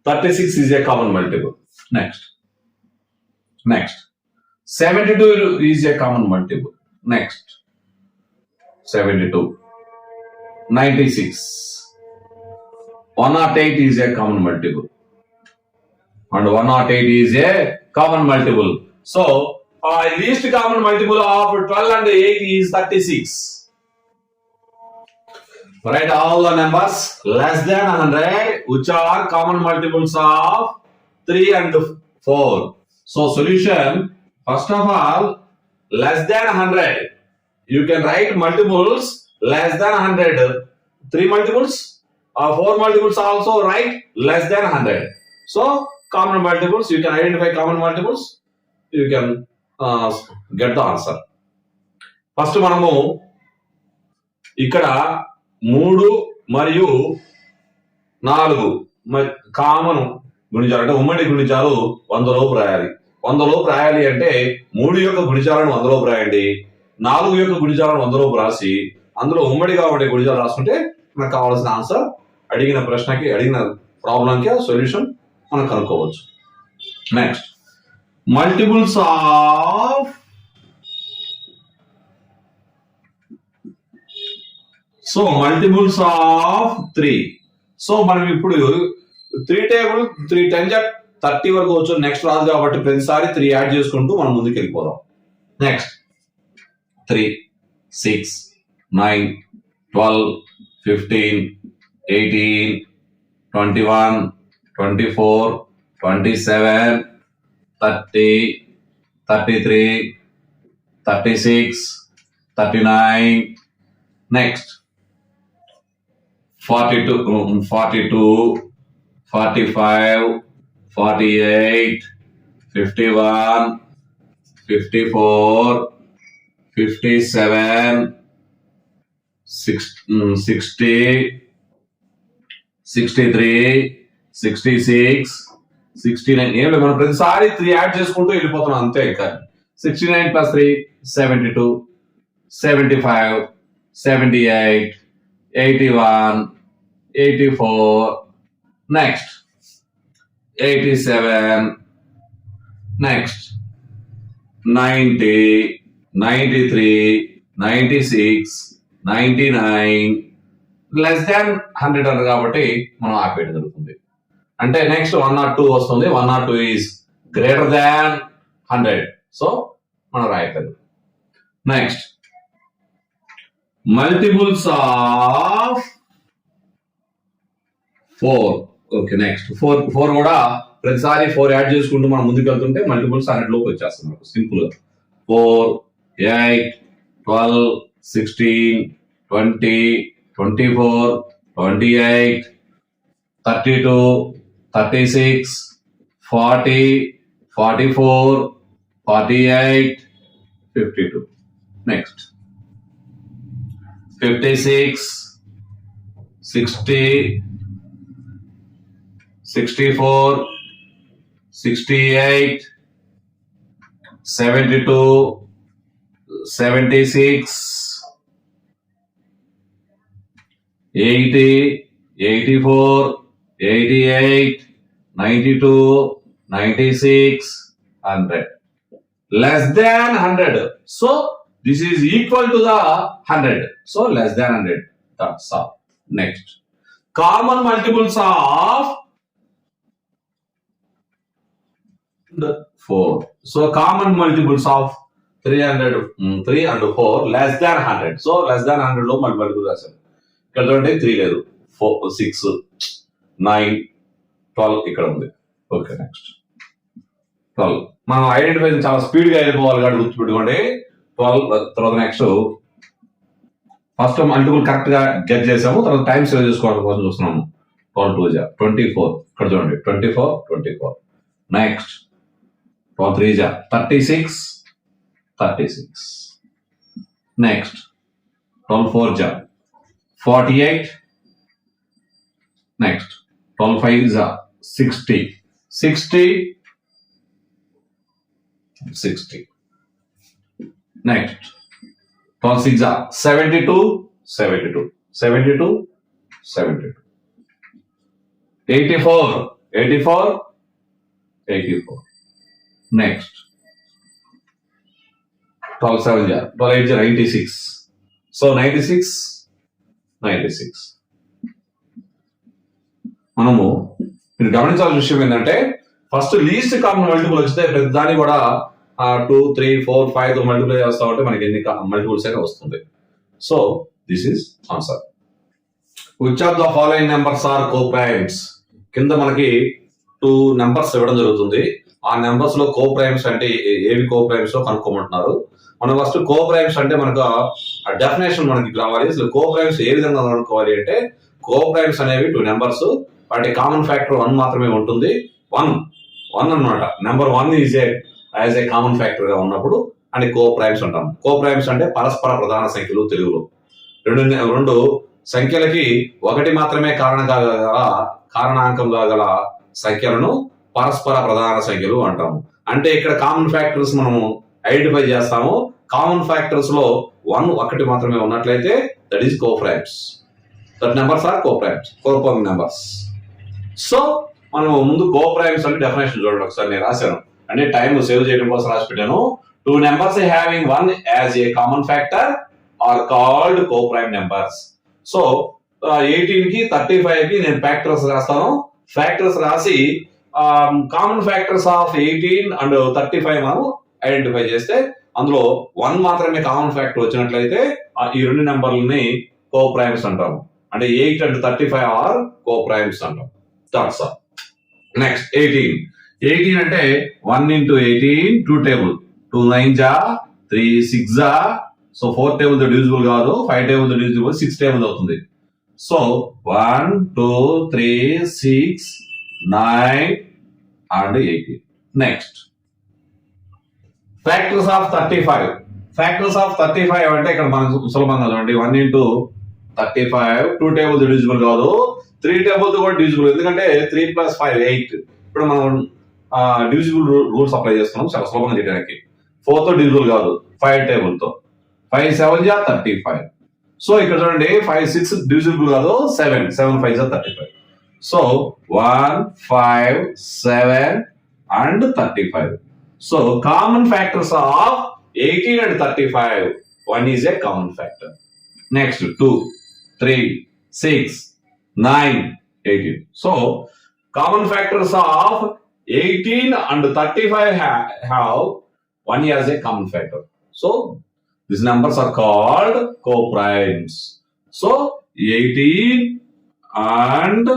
36 is a common multiple. Next, 72 is a common multiple. Next, 72, 96, 108 is a common multiple, and 108 is a common multiple. So, least common multiple of 12 and 8 is 36. Write all the numbers less than 100 which are common multiples of 3 and 4. So, solution, first of all, less than 100. You can write multiples less than 100. 3 multiples, 4 multiples also write less than 100. So, common multiples, you can identify common multiples, you can get the answer. First మనము ఇక్కడ 3 మరియు 4 common గుణిజాలు అంటే ఉమ్మడి గుణిజాలు 100 లోపు రాయాలి. 100 లోపు రాయాలి అంటే 3 యొక్క గుణిజాలను 100 లోపు రాయండి, 4 యొక్క గుణిజాలను 100 లోపు రాసి అందులో ఉమ్మడిగా ఉండే గుణిజాలు రాసుకుంటే మనకు కావాల్సిన ఆన్సర్ అడిగిన ప్రశ్నకి అడిగిన ప్రాబ్లంకి సొల్యూషన్ మనం కనుక్కోవచ్చు. Next, multiples of multiples of 3. So మనం ఇప్పుడు 3 టేబుల్ 3 10 30 వరకు వచ్చు. నెక్స్ట్ రాదు కాబట్టి ప్రతిసారి 3 యాడ్ చేసుకుంటూ మనం ముందుకు వెళ్ళిపోదాం. నెక్స్ట్, 3, 6, 9, 12, 15, 18, 21, 24, 27, 30, 33, 36, 39. Next, 42, 45, 48, 51, 54, 57, 60, 63, 66, 69. ఏం లేదు, మనం ప్రతిసారి 3 యాడ్ చేసుకుంటూ వెళ్ళిపోతున్నాం అంతే. ఇంకా 69 plus 3, 72, 75, 78, 81, 84. Next, 87. Next, 90, 93, 96, 99. Less than 100 అన్నారు కాబట్టి మనం ఆపేయడం జరుగుతుంది. అంటే నెక్స్ట్ 102 వస్తుంది. 102 ఈజ్ గ్రేటర్ దాన్ 100. సో మనం రాయగలరు. Next, multiples of 4. Okay, next 4 కూడా ప్రతిసారి 4 యాడ్ చేసుకుంటూ మనం ముందుకు వెళ్తుంటే మల్టిపుల్స్ 100 లోకి వచ్చేస్తుంది. సింపుల్ గా 4, 8, 12, 16, 20, 24, 28, 32, 36, 40, 44, 48, 52. Next, 56, 60, 64, 68, 72, 76, 80, 84, 88, 92, 96, 100. Less than 100. So, this is equal to the 100. So, less than 100. That's all. Next, common multiples of 4. So, common multiples of 3 and 4 less than 100. So, less than 100 లో multiple రాశారు. ఇక్కడ చూడండి 3 లేదు, 4, 6, 9, 12 ఇక్కడ ఉంది. Okay, next 12. మనం identify చాలా speed గా వెళ్ళిపోవాలి కాబట్టి గుర్తుపెట్టుకోండి. 12 తర్వాత నెక్స్ట్ ఫస్ట్ మల్టిపుల్ కరెక్ట్ గా గెట్ చేసాము, తర్వాత టైం సేవ్ చేసుకోవడం కోసం చూస్తున్నాము. 12 2 24. ఇక్కడ చూడండి 24, 24. Next 12 3 36, 36. Next 12 4 48. Next 12 5 60. 60. 60. Next. 12 6 are 72. 72. 72. 72. 84. 84. 84. Next. 12 7 are 12 8 are 96. So 96. 96. మనము మీరు గమనించాల్సిన విషయం ఏంటంటే ఫస్ట్ లీస్ట్ కామన్ మల్టిపుల్ వచ్చితే ప్రతి దాన్ని కూడా 2 3 4 5 తో మల్టిప్లై చేస్తా ఉంటే మనకి ఎన్ని మల్టిపుల్స్ అయినా వస్తుంది. So this is answer. Which of the following numbers are coprimes? కింద మనకి 2 నెంబర్స్ ఇవ్వడం జరుగుతుంది. ఆ నెంబర్స్ లో కోప్రైమ్స్ అంటే ఏవి కోప్రైమ్స్ కనుక్కోమంటున్నారు. మనం ఫస్ట్ కోప్రైమ్స్ అంటే మనకు ఆ డెఫినేషన్ మనకి రావాలి. అసలు కోప్రైమ్స్ ఏ విధంగా కనుక్కోవాలి అంటే కోప్రైమ్స్ అనేవి 2 నెంబర్స్, వాటి కామన్ ఫ్యాక్టర్ 1 మాత్రమే ఉంటుంది. 1 అన్నమాట. Number 1 is as a common factor గా ఉన్నప్పుడు అని కోప్రైమ్స్ అంటాం. కోప్రైమ్స్ అంటే పరస్పర ప్రధాన సంఖ్యలు తెలుగులో. రెండు సంఖ్యలకి 1 మాత్రమే కారణాంకంగా గల సంఖ్యలను పరస్పర ప్రధాన సంఖ్యలు అంటాము. అంటే ఇక్కడ కామన్ ఫ్యాక్టర్స్ మనము ఐడెంటిఫై చేస్తాము. కామన్ ఫ్యాక్టర్స్ లో 1 మాత్రమే ఉన్నట్లయితే that is coprimes. That numbers are coprimes, coprime numbers. So మనం ముందు కోప్రైమ్స్ అంటే డెఫినేషన్ చూడండి ఒకసారి. నేను రాశాను అంటే టైం సేవ్ చేయడం కోసం రాసి పెట్టాను. 2 numbers having 1 as a common factor are called coprime numbers. So 18 కి 35 కి నేను ఫ్యాక్టర్స్ రాస్తాను. ఫ్యాక్టర్స్ రాసి కామన్ ఫ్యాక్టర్స్ ఆఫ్ 18 అండ్ 35 మనం ఐడెంటిఫై చేస్తే అందులో 1 మాత్రమే కామన్ ఫ్యాక్టర్ వచ్చినట్లయితే ఈ 2 నెంబర్లని కోప్రైమ్స్ అంటాము. అంటే 8 and 35 ఆర్ కోప్రైమ్స్ అంటాం. That's all. నెక్స్ట్ 18 అంటే 1 into 18 2 table, 2 9 3 6 so 4 table divisible కాదు, 5 టేబుల్ డివిజిబుల్, 6 టేబుల్ అవుతుంది. So 1 2 3 6 9 and 18. Next factors of 35. Factors of 35 అంటే ఇక్కడ మనం సులభంగా చూడండి. 1 into 35 2 టేబుల్ డివిజిబుల్ కాదు, 3 టేబుల్ కూడా డివిజిబుల్. ఎందుకంటే 3 + 5 8. ఇప్పుడు మనం డివిజిబుల్ రూల్స్ అప్లై చేస్తున్నాం చాలా సులభంగా చేయడానికి. 4 తో డివిజిబుల్ కాదు, 5 టేబుల్ తో. 5 7 35. సో ఇక్కడ చూడండి 5 6 డివిజిబుల్ కాదు, 7 5 35. So 1 5 7 and 35. So common factors of 18 and 35. 1 is a common factor. Next 2 3 6 9 18. So common factors of 18 and 35 have 1 as a common factor. So these numbers are called coprimes. So 18 and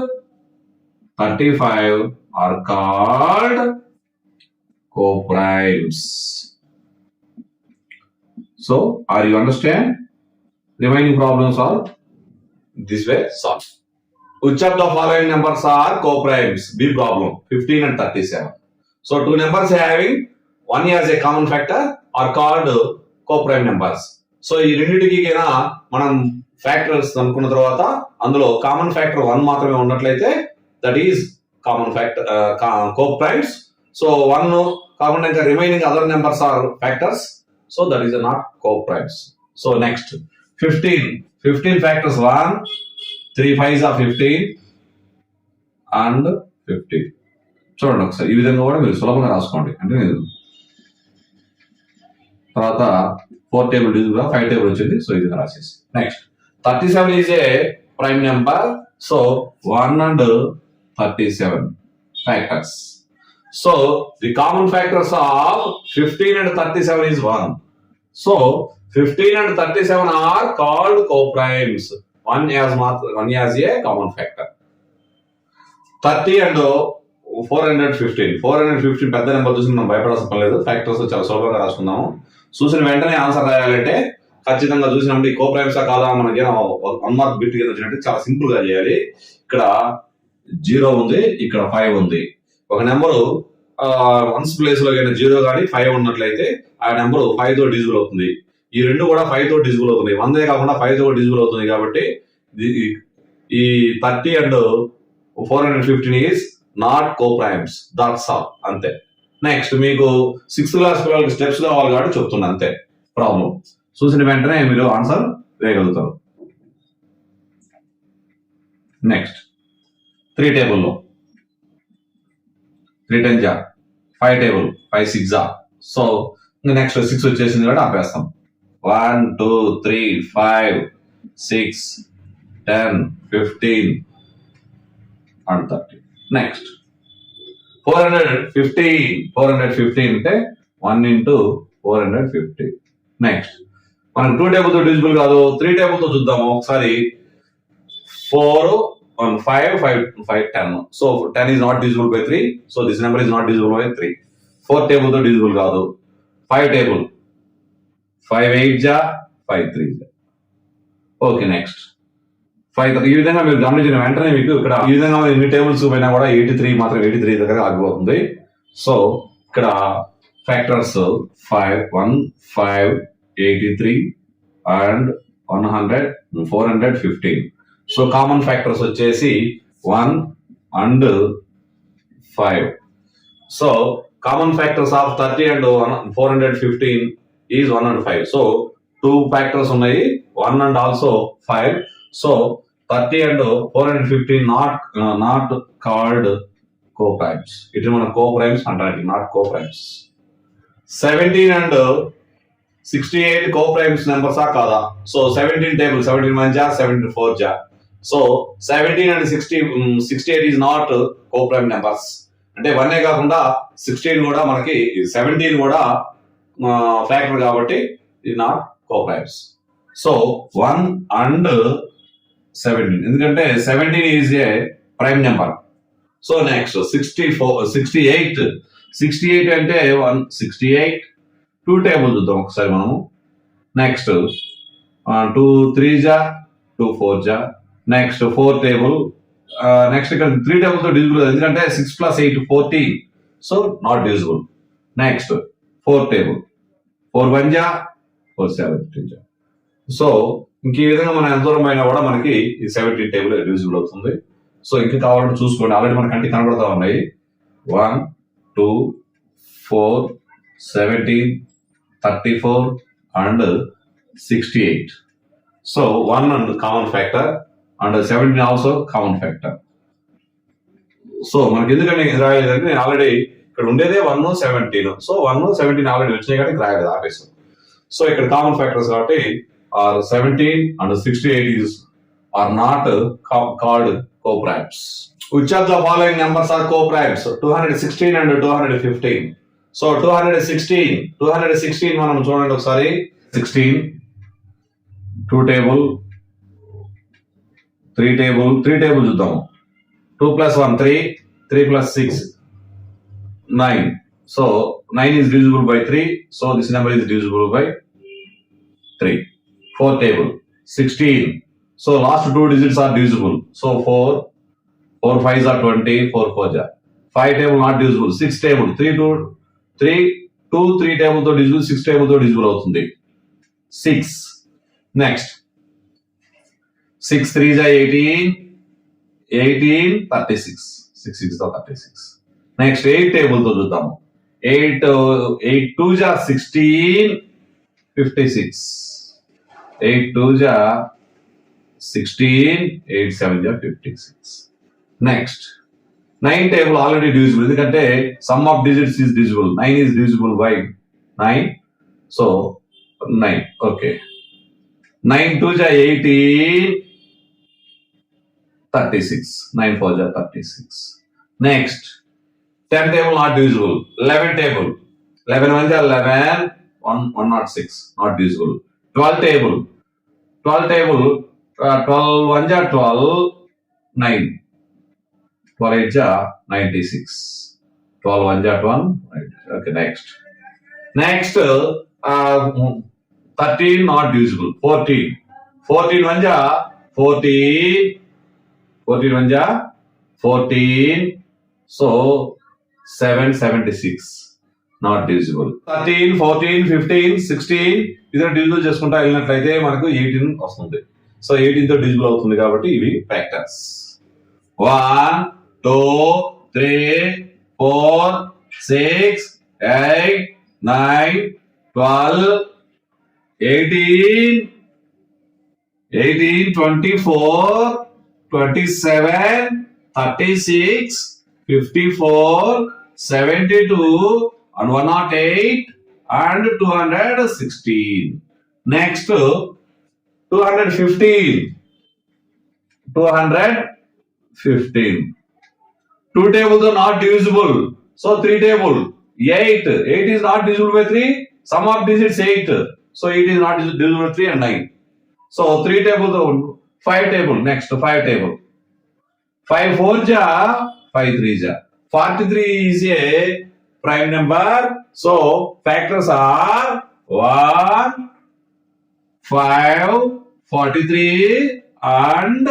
35 are called coprimes. So are you understand? Remaining problems are this way solved. Which of the following numbers are coprimes? B problem 15 and 37. So 2 numbers having 1 as a common factor are called coprime numbers. So ఈ రెండింటికి మనం factors అనుకున్న తర్వాత అందులో common factor 1 మాత్రమే ఉన్నట్లయితే that is common factor coprimes. So 1 కాకుండా ఇంకా remaining other numbers are factors. So that is not coprimes. So next 15 factors 1 3 5s are 15 and 15. చూడండి ఒకసారి ఈ విధంగా కూడా మీరు సులభంగా రాసుకోండి. అంటే నేను తర్వాత 4 టేబుల్ డివిజిబుల్ 5 టేబుల్ వచ్చింది. సో ఇది రాసేసి next 37 is a prime number. So 1 and 37 factors. So the common factors of 15 and 37 is 1. So 15 and 37 are called coprimes. 1 as a common factor. 30 and 415 పెద్ద నెంబర్ చూసి మనం భయపడాల్సిన పని లేదు. ఫ్యాక్టర్స్ చాలా సులభంగా రాసుకుందాము. చూసిన వెంటనే ఆన్సర్ రాయాలంటే ఖచ్చితంగా చూసినప్పుడు ఈ కోప్రైమ్సా కాదా మనకి 1 మార్క్ బిట్ కింద వచ్చినట్టు చాలా సింపుల్ గా చేయాలి. ఇక్కడ 0 ఉంది, ఇక్కడ 5 ఉంది. ఒక నెంబరు 1's ప్లేస్ లో 0 కానీ 5 ఉన్నట్లయితే ఆ నెంబర్ 5 తో డివిజిబుల్ అవుతుంది. ఈ రెండు కూడా 5 తో డివిజిబుల్ అవుతుంది. 1 కాకుండా 5 తో డివిజిబుల్ అవుతుంది. కాబట్టి ఈ 30 and 415 is not coprimes. That's all, అంతే. నెక్స్ట్ మీకు 6th క్లాస్ పిల్లలకి స్టెప్స్ కావాలి కాబట్టి చెప్తున్నా, అంతే. ప్రాబ్లం చూసిన వెంటనే మీరు ఆన్సర్ వేయగలుగుతారు. నెక్స్ట్ 3 టేబుల్లో 3 10 జా, 5 టేబుల్ 5 6 జా. సో నెక్స్ట్ 6 వచ్చేసింది కాబట్టి ఆపేస్తాం. 1 2 3 5 6 10 15 and 30. నెక్స్ట్ 415 అంటే 1 into 450. నెక్స్ట్ మనం 2 టేబుల్ తో డివిజిబుల్ కాదు, 3 టేబుల్ తో చూద్దాము ఒకసారి. 4 1 5 5 5 10. So 10 is not divisible by 3. So this number is not divisible by 3. 4 table తో డివిజిబుల్ కాదు. 5 టేబుల్ 5 8 జా 5 3 జా. Okay, next 5. ఈ విధంగా మీరు గమనించిన వెంటనే మీకు ఇక్కడ ఈ విధంగా ఎన్ని టేబుల్స్ పోయినా కూడా 83 మాత్రం 83 దగ్గర ఆగిపోతుంది. సో ఇక్కడ factors 5 1 5 83 and 100 415. So common factors వచ్చేసి 1 and 5. So common factors of 30 and 415 is 1 and 5. So 2 factors ఉన్నాయి, 1 and also 5. So 30 and 415 not called co-primes. It is మన co-primes అంటారు, not co-primes. 17 and 68 co-primes numbers ఆ కాదా? So 17 table 17 1 జా 17 4 జా. So 17 and 68 is not co-prime numbers. అంటే 1 కాకుండా 16 కూడా మనకి 17 కూడా ఫ్యాక్టర్ కాబట్టి ఇది నాట్ co-primes. సో 1 and 17 ఎందుకంటే 17 is a prime number. So next 68 అంటే 168 2 టేబుల్ చూద్దాం ఒకసారి మనము. నెక్స్ట్ 2 3 జా 2 4 జా. Next 4 table. నెక్స్ట్ ఇక్కడ 3 టేబుల్ తో డివిజిబుల్ ఎందుకంటే 6 + 8 14. So not divisible. Next 4 table 4 1 జా 4 17 జా. సో ఇంక ఈ విధంగా మనం ఎంత దూరం అయినా కూడా మనకి ఈ 17 టేబుల్ డివిజిబుల్ అవుతుంది. సో ఇంకా కావాలంటే చూసుకోండి, ఆల్రెడీ మన కంటికి కనబడతా ఉన్నాయి. 1 2 4 17 34 and 68. So 1 and common factor and 17 also common factor. So మనకి ఎందుకంటే రాయలేదంటే నేను ఆల్రెడీ ఇక్కడ ఉండేదే 1 17. సో 1 17 ఆల్రెడీ వచ్చినాయి కాబట్టి రాయలేదు, ఆపేసాం. సో ఇక్కడ కామన్ ఫ్యాక్టర్స్ కాబట్టి are 17 and 68 are not called co-primes. Which of the following numbers are co-primes? 216 and 215. So 216 మనం చూడండి ఒకసారి. 16 2 టేబుల్ 3 టేబుల్ చూద్దాము. 2 + 1 3 3 + 6 9. So 9 is divisible by 3. So this number is divisible by 3. 4 table 16. So last 2 digits are divisible. So 4 5s are 20. 4 4s are 5 table not divisible. 6 table 3 table to divisible. 6 table to divisible అవుతుంది. 6. Next 6 3s are 18 36. 6 6 are 36. Next 8 table తో చూద్దాము. 8 2s are 16 56. 8 2s are 16 8 7s are 56. Next 9 table already divisible ఎందుకంటే sum of digits is divisible. 9 is divisible by 9. So 9. Okay. 9 2s are 18 36. 9 4s are 36. Next 10 table not divisible. 11 table 11 1s are 11 106 not divisible. 12 table 12 1s are 12 9. 12 8s are 96. 12 1s are 12. Okay, next 13 not divisible. 14 1s are 14 1s are 14. So 776 not divisible. 13 14 15 16 ఇదే divisible చేసుకుంటా వెళ్ళినట్లయితే మనకు 18 వస్తుంది. So 18 తో divisible అవుతుంది కాబట్టి ఇవి factors. 1 2 3, 4, 6, 8, 9, 12, 18, 24, 27, 36, 54, 72, and 108, and 216. Next, 215. 215. Two tables are not divisible. So three table. 8. 8 is not divisible by 3. Sum of digits 8. So 8 is not divisible by 3 and 9. So 3 tables, 5 table. Next, 5 table. 5 4 ja, 5 3 ja. 43 is a prime number. So factors are 1, 5, 43 and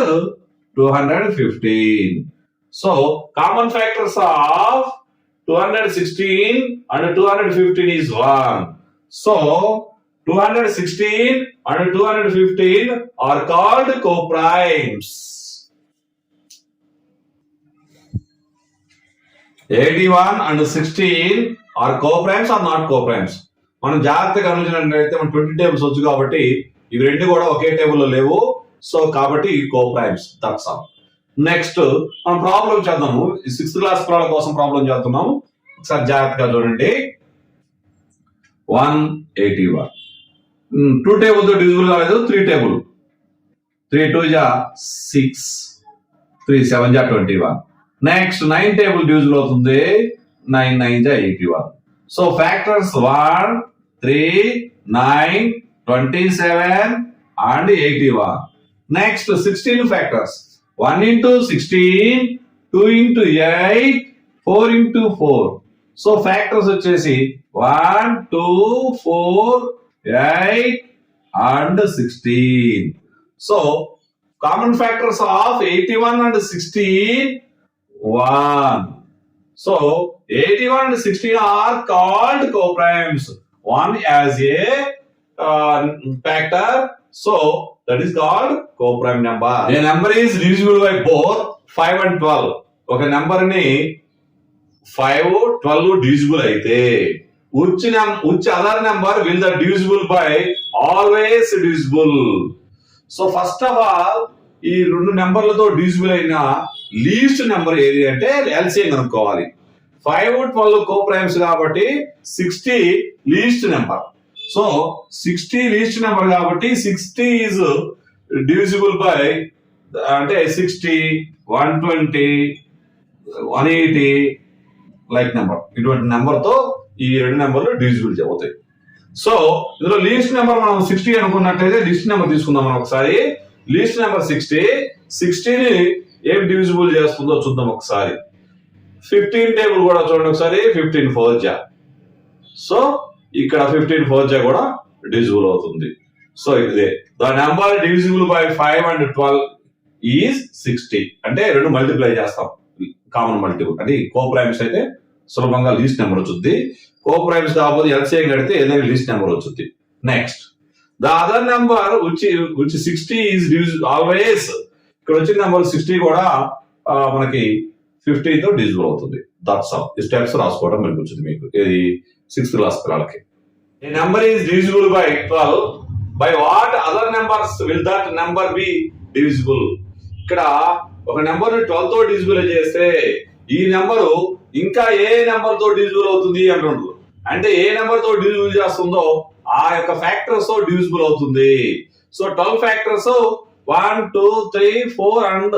215. So common factors of 216 and 215 is 1. So 216 and 215 are called coprimes. 81 and 16 are coprimes or not coprimes? మనం జాగ్రత్తగా గమనించినట్లయితే మన 20 tables వచ్చు కాబట్టి ఇవి రెండు కూడా ఒకే టేబుల్లో లేవు. సో కాబట్టి కోప్రైమ్స్. That's all. నెక్స్ట్ మనం ప్రాబ్లం చేద్దాము. 6th క్లాస్ పిల్లల కోసం ప్రాబ్లం చేస్తున్నాము. ఒకసారి జాగ్రత్తగా చూడండి. 181. 2 టేబుల్ తో డివిజిబుల్ కాలేదు. 3 టేబుల్. 3 2 జా 6, 3 7 జా 21. నెక్స్ట్ 9 టేబుల్ డివిజిబుల్ అవుతుంది. 9 9 జా 81. So factors 1, 3, 9, 27 and 81. Next 16 factors. 1 into 16, 2 into 8, 4 into 4. So factors వచ్చేసి 1, 2, 4, 8 and 16. So common factors of 81 and 16, 1. So 81 and 16 are called coprimes. One as a factor, so that is called coprime number. A number is divisible by both 5 and 12. ఒక number ని 5, 12 divisible అయితే which other number will the divisible by always divisible. So first of all ఈ రెండు నెంబర్లతో divisible అయిన least number ఏది అంటే LCM కనుక్కోవాలి. 5, 12 coprimes కాబట్టి 60 least number. So 60 least number కాబట్టి 60 ఈజ్ డివిజిబుల్ బై అంటే 60, 120, 180 లైక్ నెంబర్. ఇటువంటి నెంబర్ తో ఈ రెండు నెంబర్లు డివిజిబుల్ అవుతాయి. సో ఇందులో లీస్ట్ నెంబర్ మనం 60 అనుకున్నట్లయితే లీస్ట్ నెంబర్ తీసుకుందాం మనం ఒకసారి. Least number 60. 60ని ఏం డివిజిబుల్ చేస్తుందో చూద్దాం ఒకసారి. 15 టేబుల్ కూడా చూడండి ఒకసారి. 15 4 జా. సో ఇక్కడ 15 4 జా కూడా డివిజిబుల్ అవుతుంది. సో ఇదే the number divisible by 5 and 12 is 60. అంటే రెండు మల్టిప్లై చేస్తాం. కామన్ మల్టిపుల్ అంటే కోప్రైమ్స్ అయితే సులభంగా లీస్ట్ నెంబర్ వచ్చుద్ది. కోప్రైమ్స్ కాకపోతే ఎల్సిఎం కడితే ఏదైనా లీస్ట్ నెంబర్ వచ్చుద్ది. Next the other number which 60 is always. ఇక్కడ వచ్చిన నెంబర్ 60 కూడా మనకి 15 తో డివిజిబుల్ అవుతుంది. That's all. ఈ స్టెప్స్ రాసుకోవడం మనకు వచ్చింది మీకు. ఇది 6th క్లాస్ పిల్లలకి. ఏ number is divisible by 12. By what other numbers will that number be divisible. ఇక్కడ ఒక నెంబర్ 12 తో డివిజిబుల్ చేస్తే ఈ నెంబరు ఇంకా ఏ నెంబర్ తో డివిజిబుల్ అవుతుంది అంటుండ్రు. అంటే ఏ నెంబర్ తో డివిజిబుల్ చేస్తుందో ఆ యొక్క ఫ్యాక్టర్స్ తో డివిజిబుల్ అవుతుంది. So 12 factors 1, 2, 3, 4 and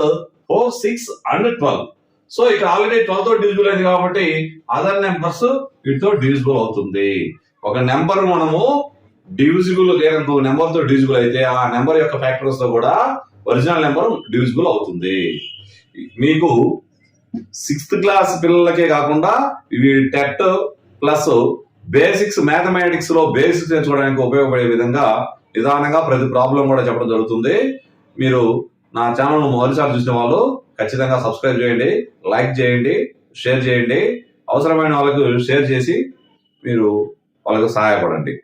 4, 6 and 12. So ఇక్కడ ఆల్రెడీ 12 తో డివిజిబుల్ అయింది కాబట్టి అదర్ నెంబర్స్ వీటితో డివిజిబుల్ అవుతుంది. ఒక నెంబర్ మనము డివిజిబుల్ లేనంత నెంబర్ తో డివిజిబుల్ అయితే ఆ నెంబర్ యొక్క ఫ్యాక్టర్స్ తో కూడా ఒరిజినల్ నెంబర్ డివిజిబుల్ అవుతుంది. మీకు 6th క్లాస్ పిల్లలకే కాకుండా ఇవి టెట్ ప్లస్ బేసిక్స్ మ్యాథమెటిక్స్ లో బేసిక్స్ నేర్చుకోవడానికి ఉపయోగపడే విధంగా నిదానంగా ప్రతి ప్రాబ్లం కూడా చెప్పడం జరుగుతుంది. మీరు నా ఛానల్ మొదటిసారి చూసిన వాళ్ళు ఖచ్చితంగా సబ్స్క్రైబ్ చేయండి, లైక్ చేయండి, షేర్ చేయండి. అవసరమైన వాళ్ళకు షేర్ చేసి మీరు వాళ్ళకు సహాయపడండి.